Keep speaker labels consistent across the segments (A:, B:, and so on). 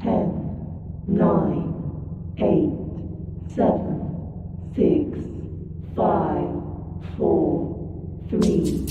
A: 10, 9, 8, 7, 6, 5, 4, 3.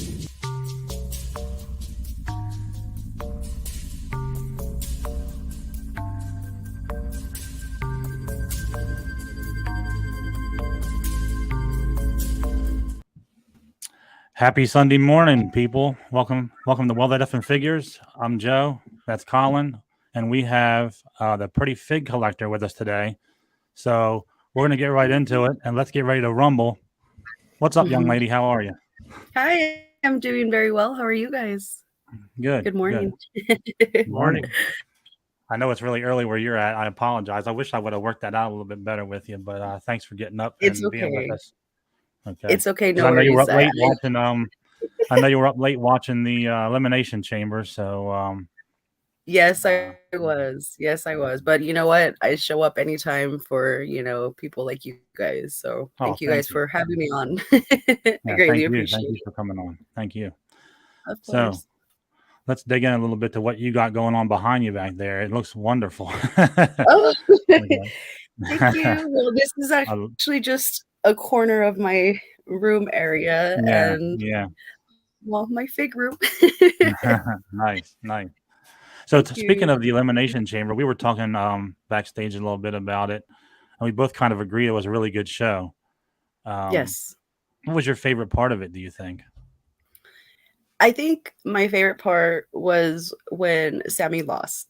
B: Happy Sunday morning, people. Welcome to Well That Effing Figures. I'm Joe. That's Colin. And we have the Pretty Fig Collector with us today. So we're going to get right into it, and let's get ready to rumble. What's up, young lady? How are you?
C: Hi, I'm doing very well. How are you guys?
B: Good.
C: Good morning.
B: Good morning. I know it's really early where you're at. I apologize. I wish I would have worked that out a little bit better with you, but thanks for getting up and being with us. Okay.
C: It's okay. No
B: I know
C: worries.
B: you were up late watching. I know you were up late watching the Elimination Chamber. So.
C: Yes, I was. Yes, I was. But you know what? I show up anytime for people like you guys. So thank you guys for having me on. I greatly appreciate it.
B: Thank you for coming on. Thank you.
C: Of course.
B: So let's dig in a little bit to what you got going on behind you back there. It looks wonderful.
C: Oh, thank you. Well, this is actually just a corner of my room area and well, my fig room.
B: Nice. So speaking of the Elimination Chamber, we were talking backstage a little bit about it, and we both kind of agreed it was a really good show.
C: Yes.
B: What was your favorite part of it, do you think?
C: I think my favorite part was when Sammy lost.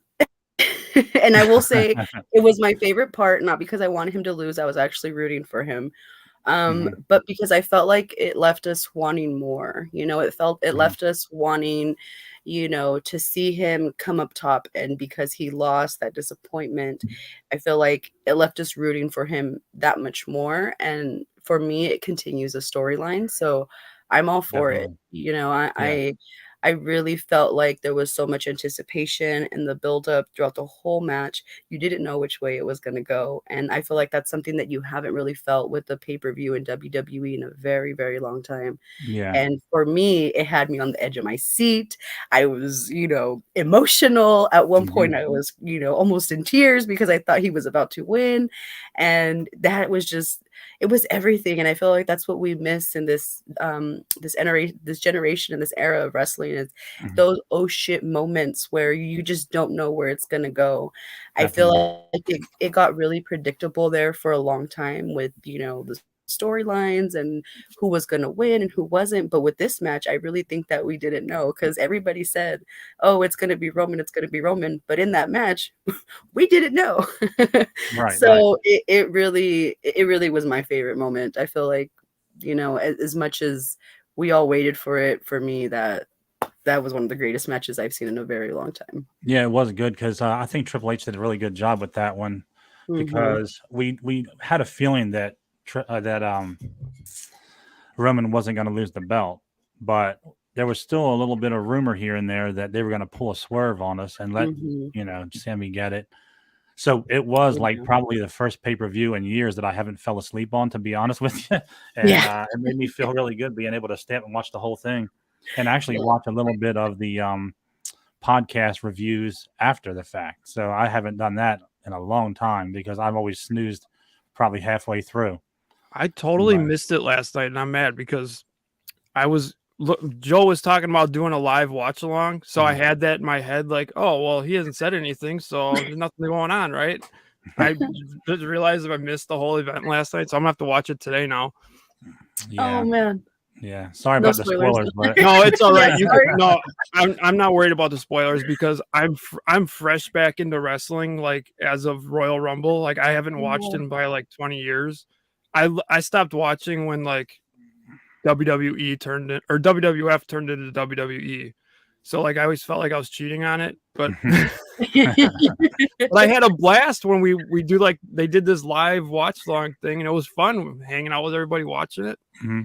C: And I will say it was my favorite part, not because I wanted him to lose. I was actually rooting for him. But because I felt like it left us wanting more, it left us wanting, to see him come up top. And because he lost, that disappointment, I feel like it left us rooting for him that much more. And for me, it continues a storyline. So I'm all for it. I really felt like there was so much anticipation in the buildup throughout the whole match. You didn't know which way it was going to go. And I feel like that's something that you haven't really felt with the pay-per-view in WWE in a very, very long time.
B: Yeah.
C: And for me, it had me on the edge of my seat. I was, emotional. At one point, I was, almost in tears because I thought he was about to win. And that was just, it was everything. And I feel like that's what we miss in this generation and this era of wrestling is those oh shit moments where you just don't know where it's gonna go. Definitely. I feel like it got really predictable there for a long time with the storylines and who was going to win and who wasn't. But with this match, I really think that we didn't know because everybody said, oh, it's going to be Roman. But in that match, we didn't know.
B: Right.
C: So right. It really was my favorite moment. I feel like, as much as we all waited for it, for me, that was one of the greatest matches I've seen in a very long time.
B: Yeah, it was good because I think Triple H did a really good job with that one because we had a feeling that Roman wasn't going to lose the belt, but there was still a little bit of rumor here and there that they were going to pull a swerve on us and let Sammy get it. So it was like probably the first pay-per-view in years that I haven't fell asleep on, to be honest with you. And it made me feel really good being able to stay up and watch the whole thing and actually watch a little bit of the podcast reviews after the fact. So I haven't done that in a long time because I've always snoozed probably halfway through.
D: I totally missed it last night, and I'm mad because Joe was talking about doing a live watch along, so I had that in my head, like, oh, well, he hasn't said anything, so there's nothing going on, right? I just realized I missed the whole event last night, so I'm gonna have to watch it today now.
B: Yeah.
C: Oh man.
B: Yeah, sorry about the spoilers, but
D: no, it's all right. I'm not worried about the spoilers because I'm fresh back into wrestling, like as of Royal Rumble. Like I haven't watched in by like 20 years. I stopped watching when like WWE or WWF turned into WWE. So like I always felt like I was cheating on it, but but I had a blast when we do like they did this live watch along thing and it was fun hanging out with everybody watching it.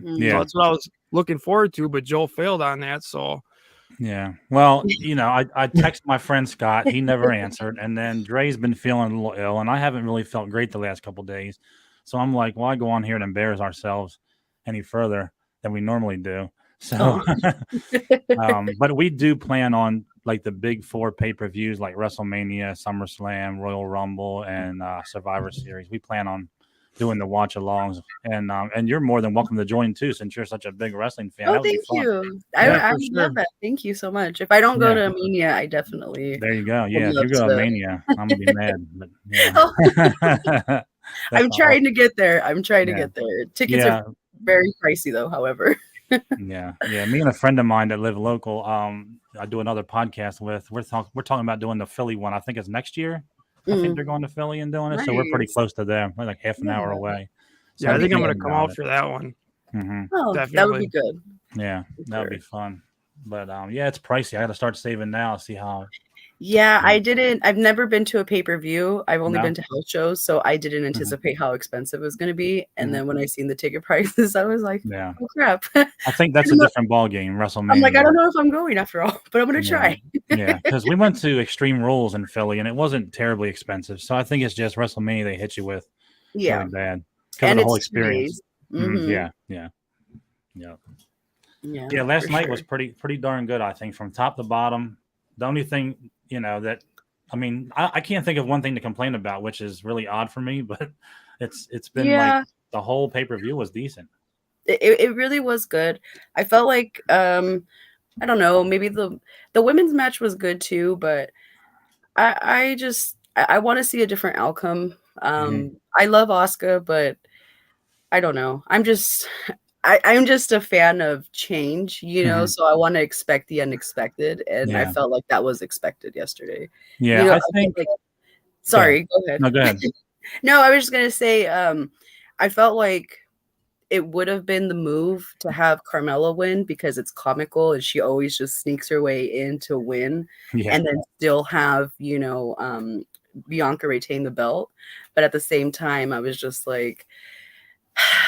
B: Yeah,
D: so that's what I was looking forward to, but Joe failed on that. So
B: yeah, well, I texted my friend Scott, he never answered, and then Dre's been feeling a little ill, and I haven't really felt great the last couple of days. So I'm like, why go on here and embarrass ourselves any further than we normally do? So, but we do plan on like the big 4 pay-per-views like WrestleMania, SummerSlam, Royal Rumble, and Survivor Series. We plan on doing the watch alongs, and you're more than welcome to join too, since you're such a big wrestling fan.
C: Oh,
B: That would be
C: thank
B: fun.
C: you.
B: Yeah,
C: I
B: for
C: would
B: sure.
C: love that. Thank you so much. If I don't go
B: Yeah.
C: to Mania, I definitely
B: There you go.
C: would
B: Yeah, if
C: love
B: you go to
C: to.
B: Mania, I'm gonna be mad. But yeah.
C: Oh,
B: That's
C: I'm
B: the whole,
C: trying to get there. I'm trying to
B: yeah.
C: get there. Tickets
B: Yeah.
C: are very pricey though, however.
B: Yeah. Yeah. Me and a friend of mine that live local, I do another podcast with. We're talking about doing the Philly one. I think it's next year. I think
C: Mm,
B: they're going to Philly and doing it. So we're pretty
C: nice.
B: close to them. We're like half an hour
C: Yeah.
B: away. So
D: Yeah, I
B: I'm
D: think I'm
B: thinking
D: gonna come
B: about
D: out
B: it.
D: for that one.
B: Hmm.
C: Oh, that would
D: Definitely.
C: be good.
B: Yeah,
C: For
B: that would be
C: sure.
B: fun. But yeah, it's pricey. I got to start saving now. See how.
C: Yeah,
B: Yeah.
C: I've never been to a pay-per-view. I've only
B: No.
C: been to house shows, so I didn't
B: Hmm.
C: anticipate how expensive it was going to be. And
B: Hmm.
C: then when I seen the ticket prices, I was like,
B: Yeah.
C: oh crap.
B: I think that's a different ball game.
C: I'm like, I
B: WrestleMania.
C: don't know if I'm going after all, but I'm going to
B: Yeah.
C: try.
B: Yeah, because we went to Extreme Rules in Philly and it wasn't terribly expensive. So I think it's just WrestleMania they hit you with
C: Yeah.
B: really bad because of
C: And
B: the whole
C: it's 2
B: experience.
C: days. Mm-hmm.
B: Yeah, yeah, yeah.
C: Yeah,
B: Yeah, last
C: for
B: night
C: sure.
B: was pretty darn good, I think, from top to bottom. The only thing, that I mean, I can't think of one thing to complain about, which is really odd for me, but it's been like
C: Yeah,
B: the whole pay-per-view was decent.
C: it really was good. I felt like I don't know, maybe the women's match was good too, but I want to see a different outcome.
B: Hmm.
C: I love Asuka, but I don't know. I'm just a fan of change,
B: Hmm.
C: so I want to expect the unexpected, and I
B: Yeah.
C: felt like that was expected yesterday.
B: Yeah, I
C: I felt
B: think
C: like
B: go ahead.
C: sorry, go ahead.
B: No, go ahead.
C: No, I was just gonna say, I felt like it would have been the move to have Carmella win because it's comical and she always just sneaks her way in to win,
B: Yeah.
C: and then still have Bianca retain the belt. But at the same time, I was just like,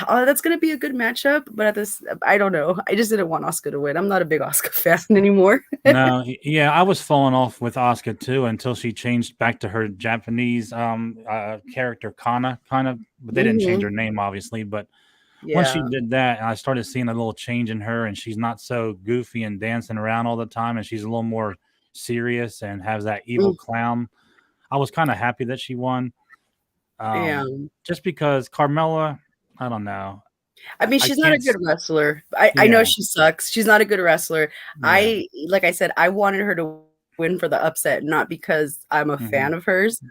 C: oh, that's gonna be a good matchup. But I don't know. I just didn't want Asuka to win. I'm not a big Asuka fan anymore.
B: No, yeah, I was falling off with Asuka too until she changed back to her Japanese character Kana, kind of, but they didn't change
C: Hmm.
B: her name obviously. But once she
C: Yeah.
B: did that, I started seeing a little change in her, and she's not so goofy and dancing around all the time, and she's a little more serious and has that evil
C: Mm,
B: clown. I was kind of happy that she won,
C: yeah.
B: just because Carmella, I don't know,
C: I mean,
B: I
C: she's not a
B: can't.
C: good wrestler. I know
B: Yeah,
C: she sucks. She's not a good wrestler.
B: yeah,
C: Like I said, I wanted her to win for the upset, not because I'm a
B: hmm,
C: fan of hers.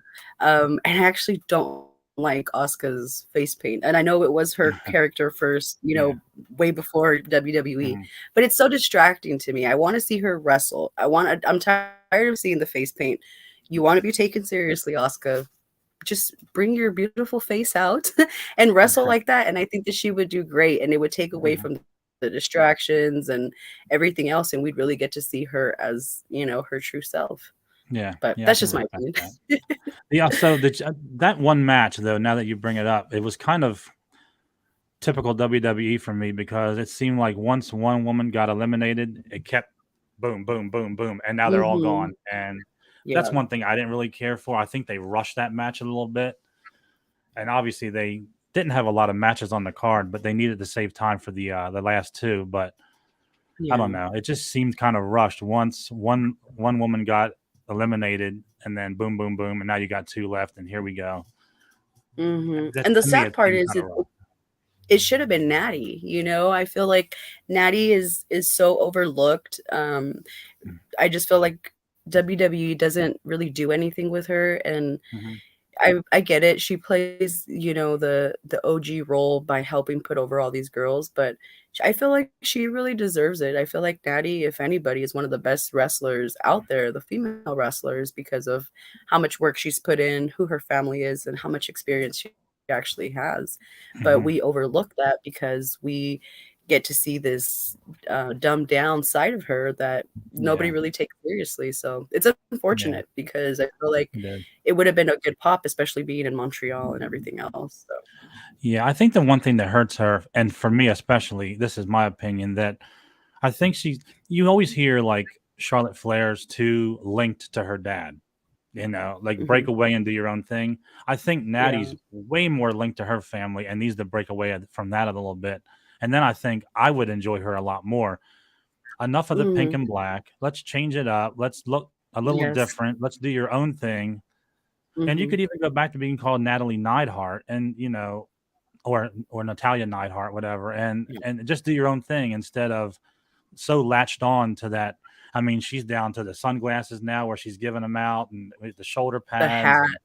C: And I actually don't like Asuka's face paint. And I know it was her character first,
B: yeah,
C: way before WWE,
B: hmm,
C: but it's so distracting to me. I want to see her wrestle. I'm tired of seeing the face paint. You want to be taken seriously, Asuka, just bring your beautiful face out and wrestle like that. And I think that she would do great, and it would take away
B: hmm.
C: from the distractions and everything else, and we'd really get to see her as her true self.
B: Yeah,
C: But
B: yeah, I
C: that's
B: can
C: just my
B: respect
C: opinion.
B: that. Yeah, so that one match though, now that you bring it up, it was kind of typical WWE for me because it seemed like once one woman got eliminated, it kept boom, boom, boom, boom, and now they're all
C: Hmm.
B: gone. And that's
C: Yeah.
B: one thing I didn't really care for. I think they rushed that match a little bit, and obviously they didn't have a lot of matches on the card, but they needed to save time for the last two. But I
C: Yeah.
B: don't know, it just seemed kind of rushed. Once one woman got eliminated, and then boom, boom, boom, and now you got two left, and here we go.
C: Hmm.
B: That
C: And the
B: to me,
C: sad
B: it
C: part
B: seemed
C: is
B: kind of rushed.
C: it should have been Natty. I feel like Natty is so overlooked. I just feel like WWE doesn't really do anything with her, and
B: Hmm.
C: I get it. She plays, the OG role by helping put over all these girls, but I feel like she really deserves it. I feel like Natty, if anybody, is one of the best wrestlers out there, the female wrestlers, because of how much work she's put in, who her family is, and how much experience she actually has. But
B: Hmm.
C: we overlook that because we get to see this dumbed down side of her that nobody
B: Yeah,
C: really takes seriously. So it's
B: yeah,
C: unfortunate because I feel like
B: it did.
C: it would have been a good pop, especially being in Montreal and everything else. So
B: Yeah, I think the one thing that hurts her, and for me especially, this is my opinion, that I think you always hear like Charlotte Flair's too linked to her dad, like break
C: mhm.
B: away and do your own thing. I think
C: Yeah.
B: Natty's way more linked to her family and needs to break away from that a little bit. And then I think I would enjoy her a lot more. enough of the pink and black. Let's change it up. Let's look a little
C: Yes.
B: different. Let's do your own thing. And you
C: Mhm.
B: could even go back to being called Natalie Neidhart, and or Natalia Neidhart, whatever,
C: Yeah.
B: and just do your own thing instead of so latched on to that. I mean, she's down to the sunglasses now, where she's giving them out, and with the shoulder
C: The
B: pads.
C: hat.
B: And,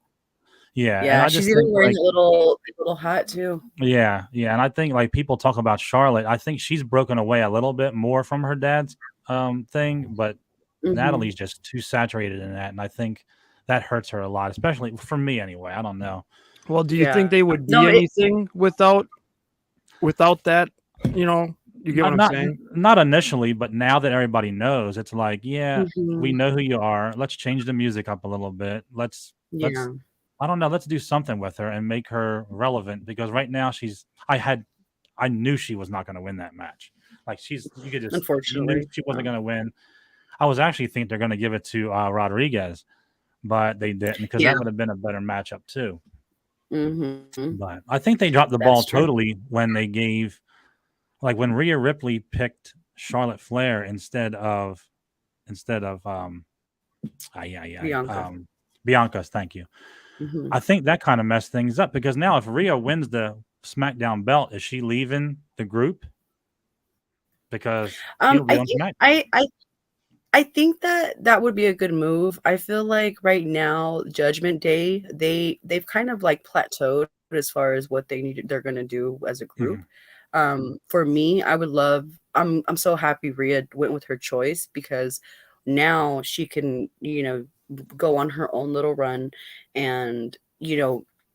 B: yeah, and
C: Yeah,
B: I
C: she's
B: just
C: even
B: think
C: wearing
B: like,
C: the little hat too.
B: yeah, and I think like people talk about Charlotte. I think she's broken away a little bit more from her dad's thing, but
C: Mhm.
B: Natalie's just too saturated in that, and I think that hurts her a lot, especially for me anyway. I don't know.
D: Well, do you think
C: Yeah.
D: they would be
C: No,
D: anything without that? You know, you get what
B: Not
D: I'm
B: not
D: saying?
B: not initially, but now that everybody knows, it's like, yeah, we
C: Mhm.
B: know who you are. Let's change the music up a little bit. Let's
C: Yeah.
B: I don't know, let's do something with her and make her relevant, because right now I knew she was not going to win that match. Like you knew
C: Unfortunately.
B: she wasn't going to win. I was actually think they're going to give it to Rodriguez, but they didn't, because
C: Yeah.
B: that would have been a better matchup too.
C: Mhm.
B: But I think they dropped the ball
C: That's true.
B: totally when they gave, like when Rhea Ripley picked Charlotte Flair instead of
C: Bianca.
B: Bianca's. Thank you.
C: Mhm.
B: I think that kind of messed things up, because now if Rhea wins the SmackDown belt, is she leaving the group? Because she'll be
C: I
B: on
C: think
B: SmackDown.
C: I think that would be a good move. I feel like right now, Judgment Day, they've kind of like plateaued as far as what they're gonna do as a group.
B: Mhm.
C: For me, I would love. I'm so happy Rhea went with her choice, because now she can, go on her own little run, and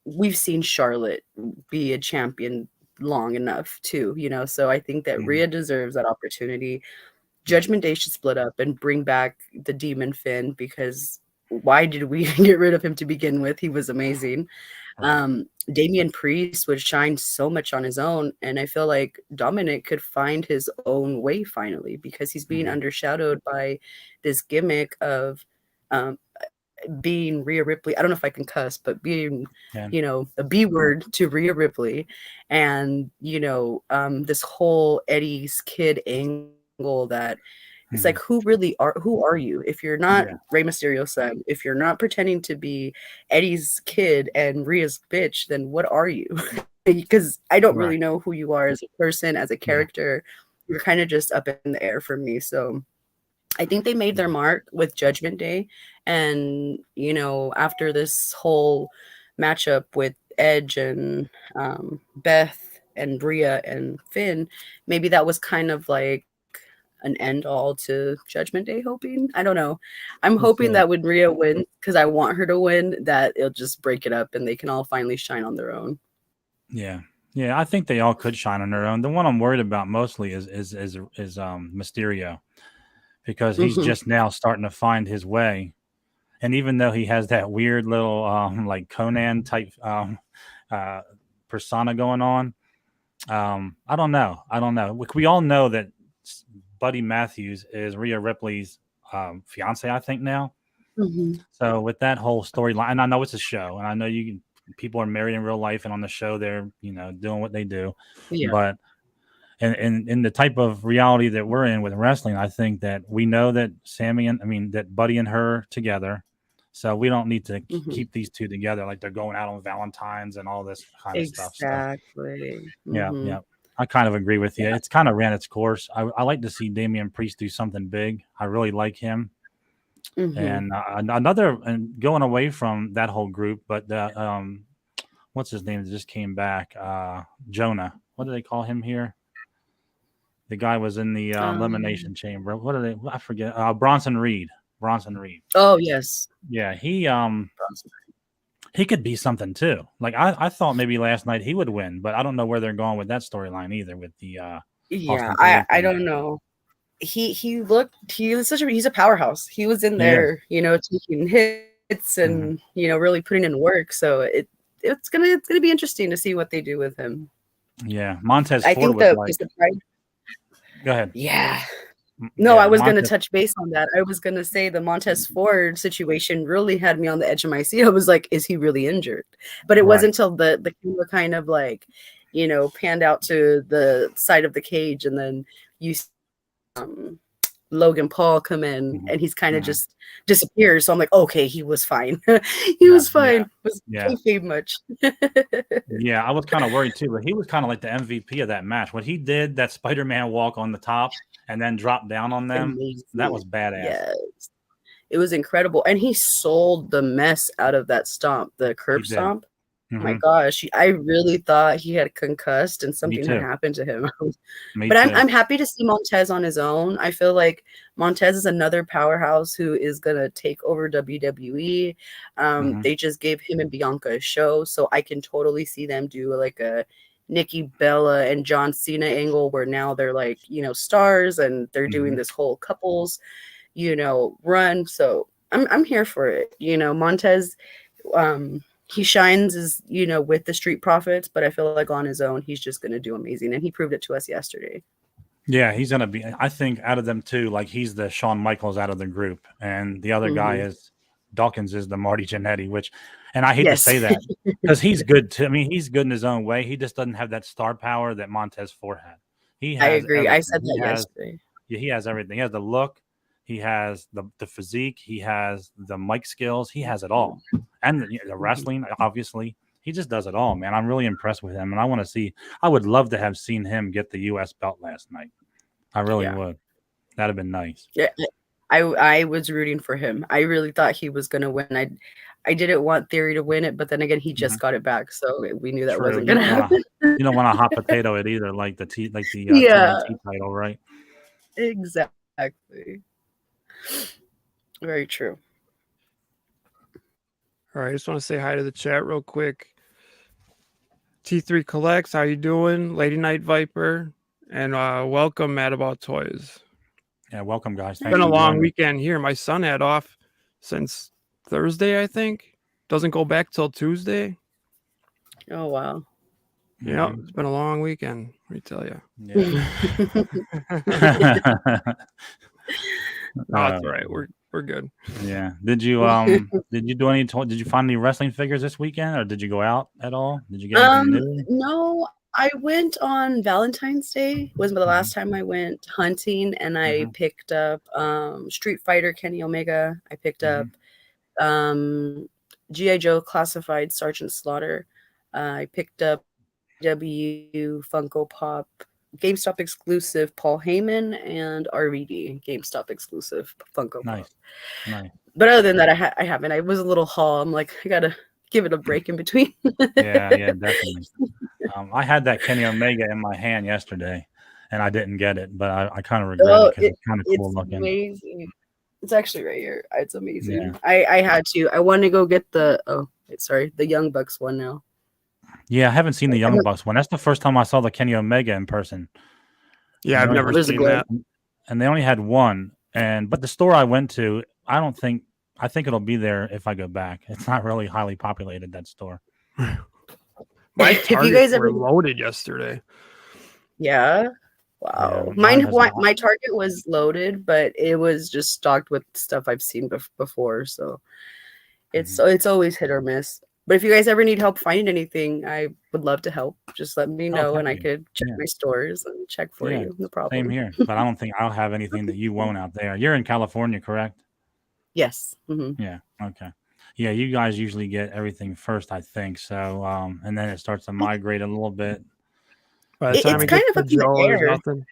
C: we've seen Charlotte be a champion long enough too. So I think that
B: Mhm.
C: Rhea deserves that opportunity.
B: Yeah.
C: Judgment Day should split up and bring back the Demon Finn, because why did we get rid of him to begin with? He was amazing.
B: Right.
C: Damian Priest would shine so much on his own, and I feel like Dominic could find his own way finally, because he's being
B: Mhm.
C: undershadowed by this gimmick of um, being Rhea Ripley. I don't know if I can cuss, but being,
B: Yeah.
C: a B word to Rhea Ripley, and this whole Eddie's kid angle that it's like,
B: Mhm.
C: who are you? If you're not
B: Yeah.
C: Rey Mysterio's son, if you're not pretending to be Eddie's kid and Rhea's bitch, then what are you? Because I don't
B: Right.
C: really know who you are as a person, as a
B: Yeah.
C: character. You're kind of just up in the air for me. So I think they made their
B: Yeah.
C: mark with Judgment Day. And, after this whole matchup with Edge and Beth and Bria and Finn, maybe that was kind of like an end all to Judgment Day, hoping. I don't know. I'm
B: We'll
C: hoping
B: see.
C: that when Rhea wins, because I want her to win, that it'll just break it up and they can all finally shine on their own.
B: Yeah. Yeah. I think they all could shine on their own. The one I'm worried about mostly is Mysterio, because he's
C: Mhm.
B: just now starting to find his way. And even though he has that weird little like Conan type uh persona going on, I don't know. I don't know. We all know that Buddy Matthews is Rhea Ripley's fiance, I think now.
C: Mhm.
B: So with that whole storyline, and I know it's a show, and I know people are married in real life, and on the show they're doing what they do,
C: Yeah.
B: but in the type of reality that we're in with wrestling, I think that we know that that Buddy and her together, so we don't need to
C: Mhm.
B: keep these two together like they're going out on Valentine's and all this kind of stuff. So
C: Exactly.
B: yeah,
C: Mhm.
B: yeah. I kind of agree with you.
C: Yeah.
B: It's kind of ran its course. I like to see Damian Priest do something big. I really like him.
C: Mhm.
B: And another, and going away from that whole group, but the what's his name that just came back? Jonah. What do they call him here? The guy was in the
C: Um,
B: elimination chamber. What are they? I forget. Bronson Reed. Bronson Reed.
C: oh, yes.
B: Yeah, he could be something too. Like I thought maybe last night he would win, but I don't know where they're going with that storyline either with the
C: Yeah,
B: Austin
C: I
B: Theory
C: I
B: thing.
C: don't know. He was he's a powerhouse. He was in
B: He is.
C: there, taking hits
B: Mhm.
C: and, really putting in work. So it's gonna be interesting to see what they do with him.
B: Yeah, Montez
C: I
B: Ford
C: think
B: was
C: the
B: like,
C: surprise.
B: go ahead.
C: Yeah. No, I
B: Yeah,
C: was gonna
B: Montez.
C: touch base on that. I was gonna say the Montez Ford situation really had me on the edge of my seat. I was like, is he really injured? But it
B: Right.
C: wasn't until the camera kind of like, panned out to the side of the cage, and then you Logan Paul come in,
B: Mhm.
C: and he's kind of
B: Mhm.
C: just disappears. So I'm like, okay, he was fine. He
B: Yeah,
C: was fine. Was
B: yeah.
C: kayfabe much.
B: Yeah, I was kind of worried too, but he was kind of like the MVP of that match. What he did, that Spider-Man walk on the top and then drop down on them, that was
C: Amazing.
B: badass.
C: Yes. It was incredible. And he sold the mess out of that stomp, the
B: He
C: curb
B: did.
C: stomp. My
B: Mhm.
C: gosh, I really thought he had concussed and
B: Me
C: something had
B: too.
C: happened to him.
B: Me
C: But
B: too.
C: I'm happy to see Montez on his own. I feel like Montez is another powerhouse who is gonna take over WWE.
B: Mhm.
C: They just gave him and Bianca a show, so I can totally see them do like a Nikki Bella and John Cena angle where now they're like, stars and they're doing
B: Mhm.
C: this whole couples, run. So I'm here for it. Montez, he shines as with the Street Profits, but I feel like on his own he's just gonna do amazing, and he proved it to us yesterday.
B: Yeah, he's gonna be. I think out of them two, like he's the Shawn Michaels out of the group, and the other guy is Dawkins is the Marty Jannetty. And I hate to
C: Yes.
B: say that because he's good too. I mean, he's good in his own way. He just doesn't have that star power that Montez Ford had. He
C: I
B: has
C: agree. I said
B: everything.
C: that yesterday.
B: Yeah, he has everything. He has the look, he has the physique, he has the mic skills, he has it all, and the wrestling. Obviously, he just does it all, man. I'm really impressed with him, and I want to see. I would love to have seen him get the U.S. belt last night. I really
C: Yeah.
B: would. That'd have been nice.
C: Yeah, I was rooting for him. I really thought he was gonna win. I didn't want Theory to win it, but then again, he just got it back, so we knew that
B: True.
C: wasn't
B: You
C: gonna
B: don't want
C: happen.
B: to. You don't want a hot potato it either, like the
C: Yeah,
B: TNT title, right?
C: exactly. Very true.
D: All right, I just want to say hi to the chat real quick. T3 Collects, how you doing? Lady Night Viper, and welcome Mad About Toys.
B: Yeah, welcome, guys.
D: It's
B: Thanks
D: been a
B: for
D: long
B: joining.
D: weekend here. My son had off since Thursday, I think. Doesn't go back till Tuesday.
C: Oh wow.
D: Yeah, it's been a long weekend. Let me tell you.
B: Yeah.
D: No, it's all right. We're good.
B: Yeah. Did you do any? Did you find any wrestling figures this weekend, or did you go out at all? Did you get anything new?
C: No, I went on Valentine's Day. Was the last time I went hunting, and I picked up Street Fighter Kenny Omega. I picked up G.I. Joe Classified Sergeant Slaughter. I picked up W Funko Pop GameStop exclusive Paul Heyman and RVD GameStop exclusive Funko Pop.
B: Nice.
C: But other than that, I haven't. I was a little haul. I'm like, I gotta give it a break in between.
B: Yeah, definitely. I had that Kenny Omega in my hand yesterday, and I didn't get it, but I kind of regret it because it's kind of cool looking.
C: Amazing. It's actually right here. It's amazing.
B: Yeah.
C: I had to. I want to go get the the Young Bucks one now.
B: Yeah, I haven't seen the Young Bucks one. That's the first time I saw the Kenny Omega in person.
D: Yeah, I've never seen that.
B: And they only had one. But the store I went to, I think it'll be there if I go back. It's not really highly populated, that store.
D: My Targets were loaded yesterday.
C: Yeah. Wow.
B: Yeah,
C: my Target was loaded, but it was just stocked with stuff I've seen before. So it's always hit or miss. But if you guys ever need help finding anything, I would love to help. Just let me know, and I could check my stores and check for you. No problem.
B: Same here. But I don't think I'll have anything that you won't out there. You're in California, correct?
C: Yes.
B: Yeah. Okay. Yeah, you guys usually get everything first, I think. So, and then it starts to migrate a little bit.
D: By the time it gets to Joe, there's nothing.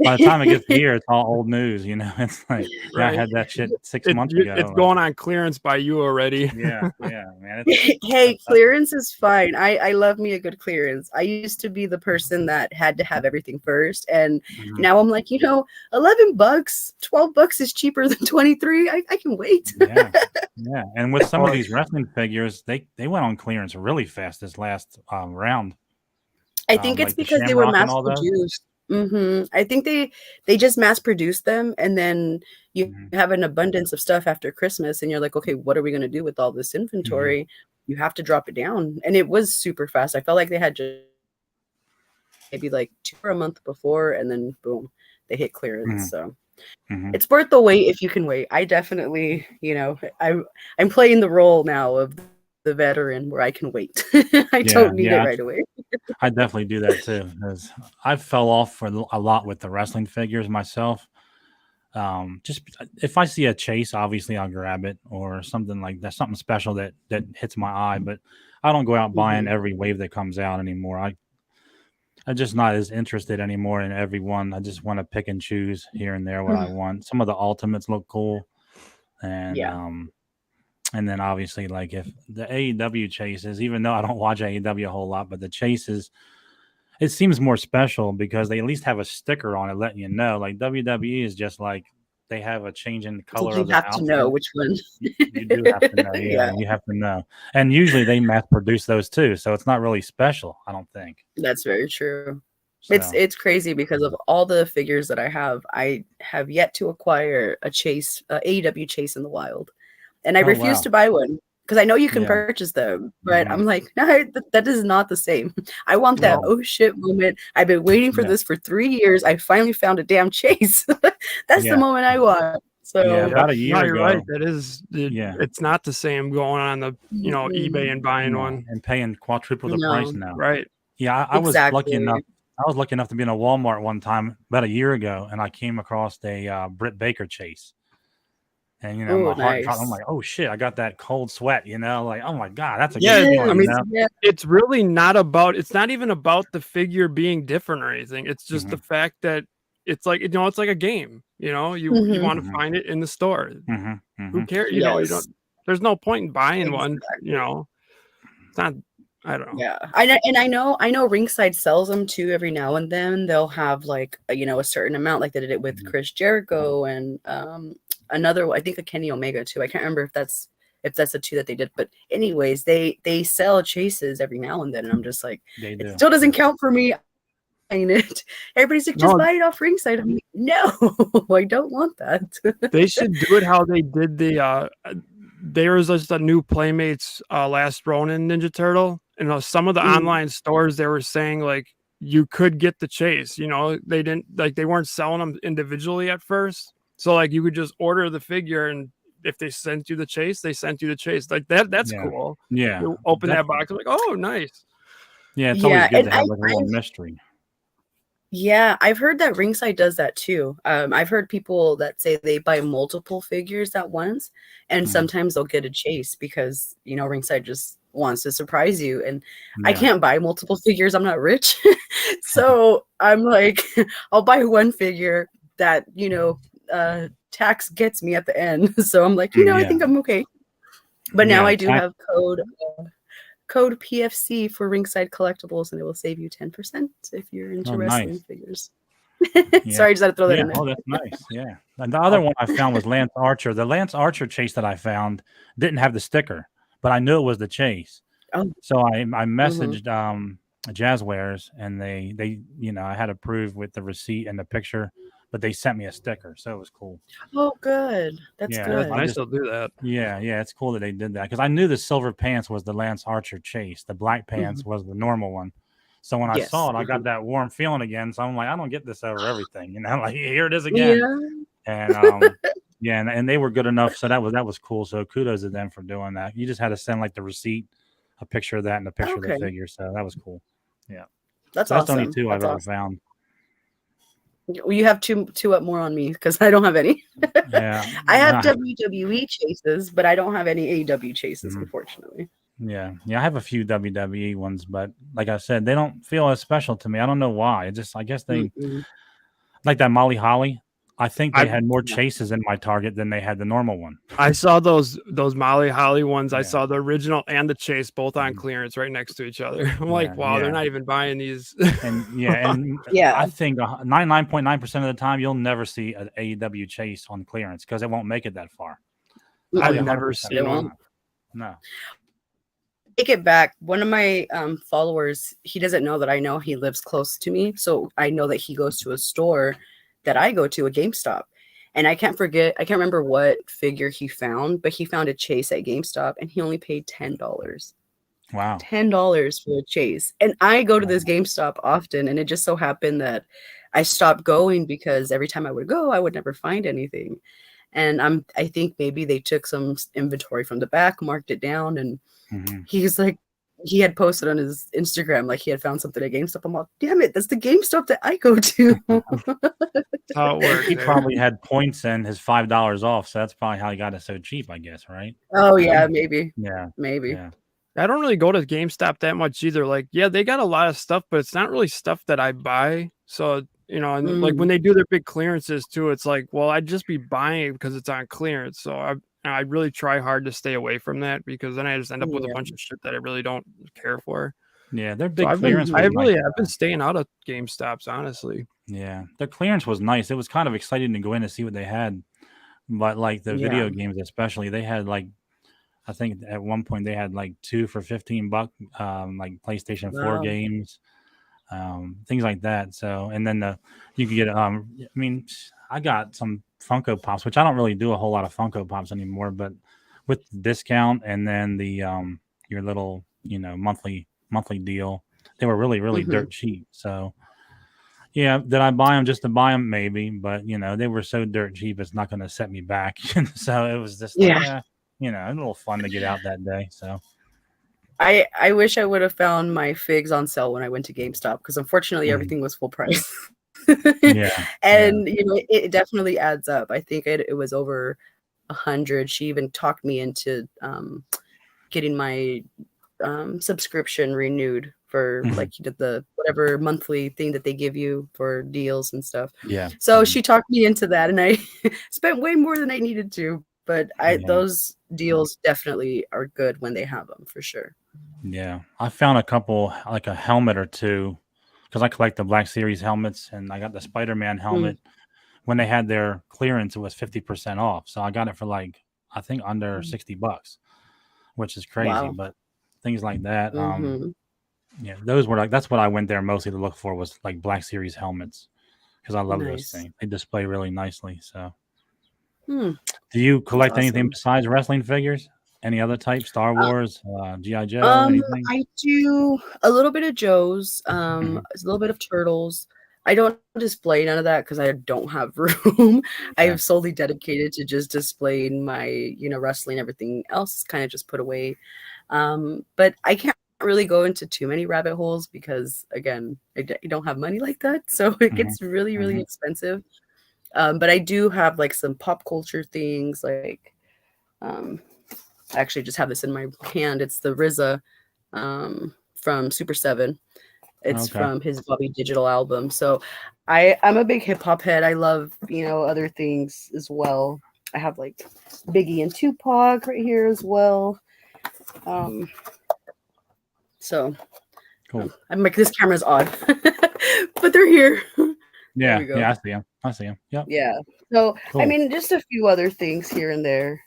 B: By the time it gets here, it's all old news. It's like I had that shit 6 months ago.
D: It's going on clearance by you already.
B: Yeah, man.
C: Hey, clearance is fine. I love me a good clearance. I used to be the person that had to have everything first, and now I'm like, $11, $12 is cheaper than 23. I can wait.
B: Yeah. And with some of these wrestling figures, they went on clearance really fast this last round.
C: I think it's because they were mass produced. I think they just mass produced them, and then you have an abundance of stuff after Christmas, and you're like, okay, what are we going to do with all this inventory? You have to drop it down, and it was super fast. I felt like they had just maybe like 2 or a month before, and then boom, they hit clearance. So it's worth the wait if you can wait. I definitely, I'm playing the role now of the veteran where I can wait. I don't need it right away.
B: I definitely do that too, because I fell off for a lot with the wrestling figures myself. Just if I see a chase, obviously I'll grab it or something like that, something special that hits my eye. But I don't go out buying every wave that comes out anymore. I'm just not as interested anymore in every one. I just want to pick and choose here and there what I want. Some of the ultimates look cool, and then obviously like if the AEW chases, even though I don't watch AEW a whole lot, but the chases, it seems more special because they at least have a sticker on it letting you know. Like WWE is just like they have a change in the color
C: You
B: of the
C: have
B: outfit.
C: to know which one.
B: You do have to know. Yeah, you have to know. And usually they mass produce those too, so it's not really special, I don't think.
C: That's very true.
B: So,
C: It's crazy because of all the figures that I have yet to acquire a AEW chase in the wild, and I refuse to buy one because I know you can purchase them, but I'm like, no, that is not the same. I want that oh shit moment. I've been waiting for this for 3 years. I finally found a damn chase. That's the moment I want. So
B: about a year ago,
D: you're right. That is, it's not the same going on the eBay and buying one
B: and paying quadruple the price now.
D: Right.
B: Yeah, I was lucky enough. I was lucky enough to be in a Walmart one time about a year ago, and I came across a Britt Baker chase. And my heart dropped. I'm like, oh shit, I got that cold sweat. Like, oh my god, that's a good feeling.
D: I mean, it's really not about. It's not even about the figure being different or anything. It's just the fact that it's like it's like a game. You want to find it in the store. Who cares? You don't. There's no point in buying one. It's not. I don't know.
C: Yeah, I know Ringside sells them too. Every now and then they'll have like a certain amount, like they did it with Chris Jericho and another, I think a Kenny Omega too. I can't remember if that's the two that they did, but anyways, they sell chases every now and then, and I'm just like, it still doesn't count for me. It. Everybody's like, just buy it off Ringside. I'm like, no, I don't want that.
D: They should do it how they did the. There was just a new Playmates Last Ronin Ninja Turtle. And some of the online stores, they were saying like you could get the chase. They didn't they weren't selling them individually at first. So like you could just order the figure, and if they sent you the chase, they sent you the chase. Like that's cool.
B: Yeah.
D: You open that box, like, oh, nice.
B: Yeah, it's always good to have like a little mystery.
C: Yeah, I've heard that Ringside does that too. I've heard people that say they buy multiple figures at once, and sometimes they'll get a chase because Ringside just wants to surprise you. And I can't buy multiple figures. I'm not rich, so I'm like, I'll buy one figure that tax gets me at the end. So I'm like, I think I'm okay. But now I do have code PFC for Ringside Collectibles, and it will save you 10% if you're into wrestling figures. Sorry, I just had to throw that in there.
B: Oh, that's nice. Yeah. And the other one I found was Lance Archer. The Lance Archer chase that I found didn't have the sticker, but I knew it was the chase.
C: Oh.
B: So I messaged Jazzwares, and they I had approved with the receipt and the picture, but they sent me a sticker, so it was cool.
C: Oh, good. That's good.
D: I still do that.
B: Yeah, it's cool that they did that because I knew the silver pants was the Lance Archer chase. The black pants was the normal one. So when I saw it, I got that warm feeling again. So I'm like, I don't get this over everything, like here it is again. Yeah. And and they were good enough. So that was cool. So kudos to them for doing that. You just had to send like the receipt, a picture of that, and a picture of the figure. So that was cool. Yeah,
C: that's awesome.
B: That's only two I've ever found.
C: You have two up more on me because I don't have any.
B: Yeah,
C: I have WWE chases, but I don't have any AEW chases, unfortunately.
B: Yeah, I have a few WWE ones, but like I said, they don't feel as special to me. I don't know why. I guess they like that Molly Holly. I think they had more chases in my Target than they had the normal one.
D: I saw those Molly Holly ones. I saw the original and the chase both on clearance right next to each other. I'm like, wow, they're not even buying these.
B: And I think 99.9% of the time you'll never see an AEW chase on clearance because it won't make it that far.
D: I've never seen one.
B: No.
C: Take it back. One of my followers, he doesn't know that I know he lives close to me, so I know that he goes to a store that I go to, a GameStop, and I can't remember what figure he found, but he found a chase at GameStop, and he only paid $10.
B: Wow,
C: $10 for a chase. And I go to this GameStop often, and it just so happened that I stopped going because every time I would go, I would never find anything. And I think maybe they took some inventory from the back, marked it down, and he's like, he had posted on his Instagram like he had found something at GameStop. I'm like, damn it, that's the GameStop that I go to.
D: That's how it works.
B: He probably had points and his $5 off, so that's probably how he got it so cheap, I guess, right?
C: Oh yeah, maybe.
B: Yeah,
C: Maybe.
B: yeah.
D: I don't really go to GameStop that much either. Like, yeah, they got a lot of stuff, but it's not really stuff that I buy. So, and like when they do their big clearances too, it's like, well, I'd just be buying it because it's on clearance. So I really try hard to stay away from that because then I just end up with a bunch of shit that I really don't care for.
B: Yeah, their big
D: So
B: clearance.
D: I've been staying out of GameStops, honestly.
B: Yeah, their clearance was nice. It was kind of exciting to go in and see what they had. But like the video games, especially, they had like, I think at one point they had like 2 for $15, like PlayStation 4 games, things like that. So, and then you could get, I mean, I got some Funko Pops, which I don't really do a whole lot of Funko Pops anymore, but with the discount and then the your little monthly deal, they were really dirt cheap. So yeah, did I buy them just to buy them? Maybe, but they were so dirt cheap, it's not going to set me back. So it was just like, a little fun to get out that day. So
C: I wish I would have found my figs on sale when I went to GameStop because unfortunately everything was full price. And it definitely adds up. I think it was over 100. She even talked me into getting my subscription renewed for like the whatever monthly thing that they give you for deals and stuff.
B: Yeah.
C: So she talked me into that, and I spent way more than I needed to. But those deals definitely are good when they have them for sure.
B: Yeah, I found a couple, like a helmet or two, because I collect the Black Series helmets, and I got the Spider-Man helmet. When they had their clearance, it was 50% off. So I got it for like, I think under $60, which is crazy.
C: Wow.
B: But things like that, yeah, those were like, that's what I went there mostly to look for, was like Black Series helmets, because I love those things. They display really nicely. So, do you collect anything besides wrestling figures? Any other type? Star Wars, G.I. Joe, anything?
C: I do a little bit of Joe's, a little bit of Turtles. I don't display none of that because I don't have room. I've solely dedicated to just displaying my, wrestling. Everything else is kind of just put away. But I can't really go into too many rabbit holes because, again, I don't have money like that. So it gets really, really expensive. But I do have like some pop culture things like, I actually just have this in my hand. It's the RZA from Super 7. It's from his Bobby Digital album. So I'm a big hip hop head. I love, other things as well. I have like Biggie and Tupac right here as well. So
B: cool.
C: I'm like, this camera's odd, but they're here.
B: Yeah, I see them. Yep.
C: Yeah. So
B: cool.
C: I mean, just a few other things here and there.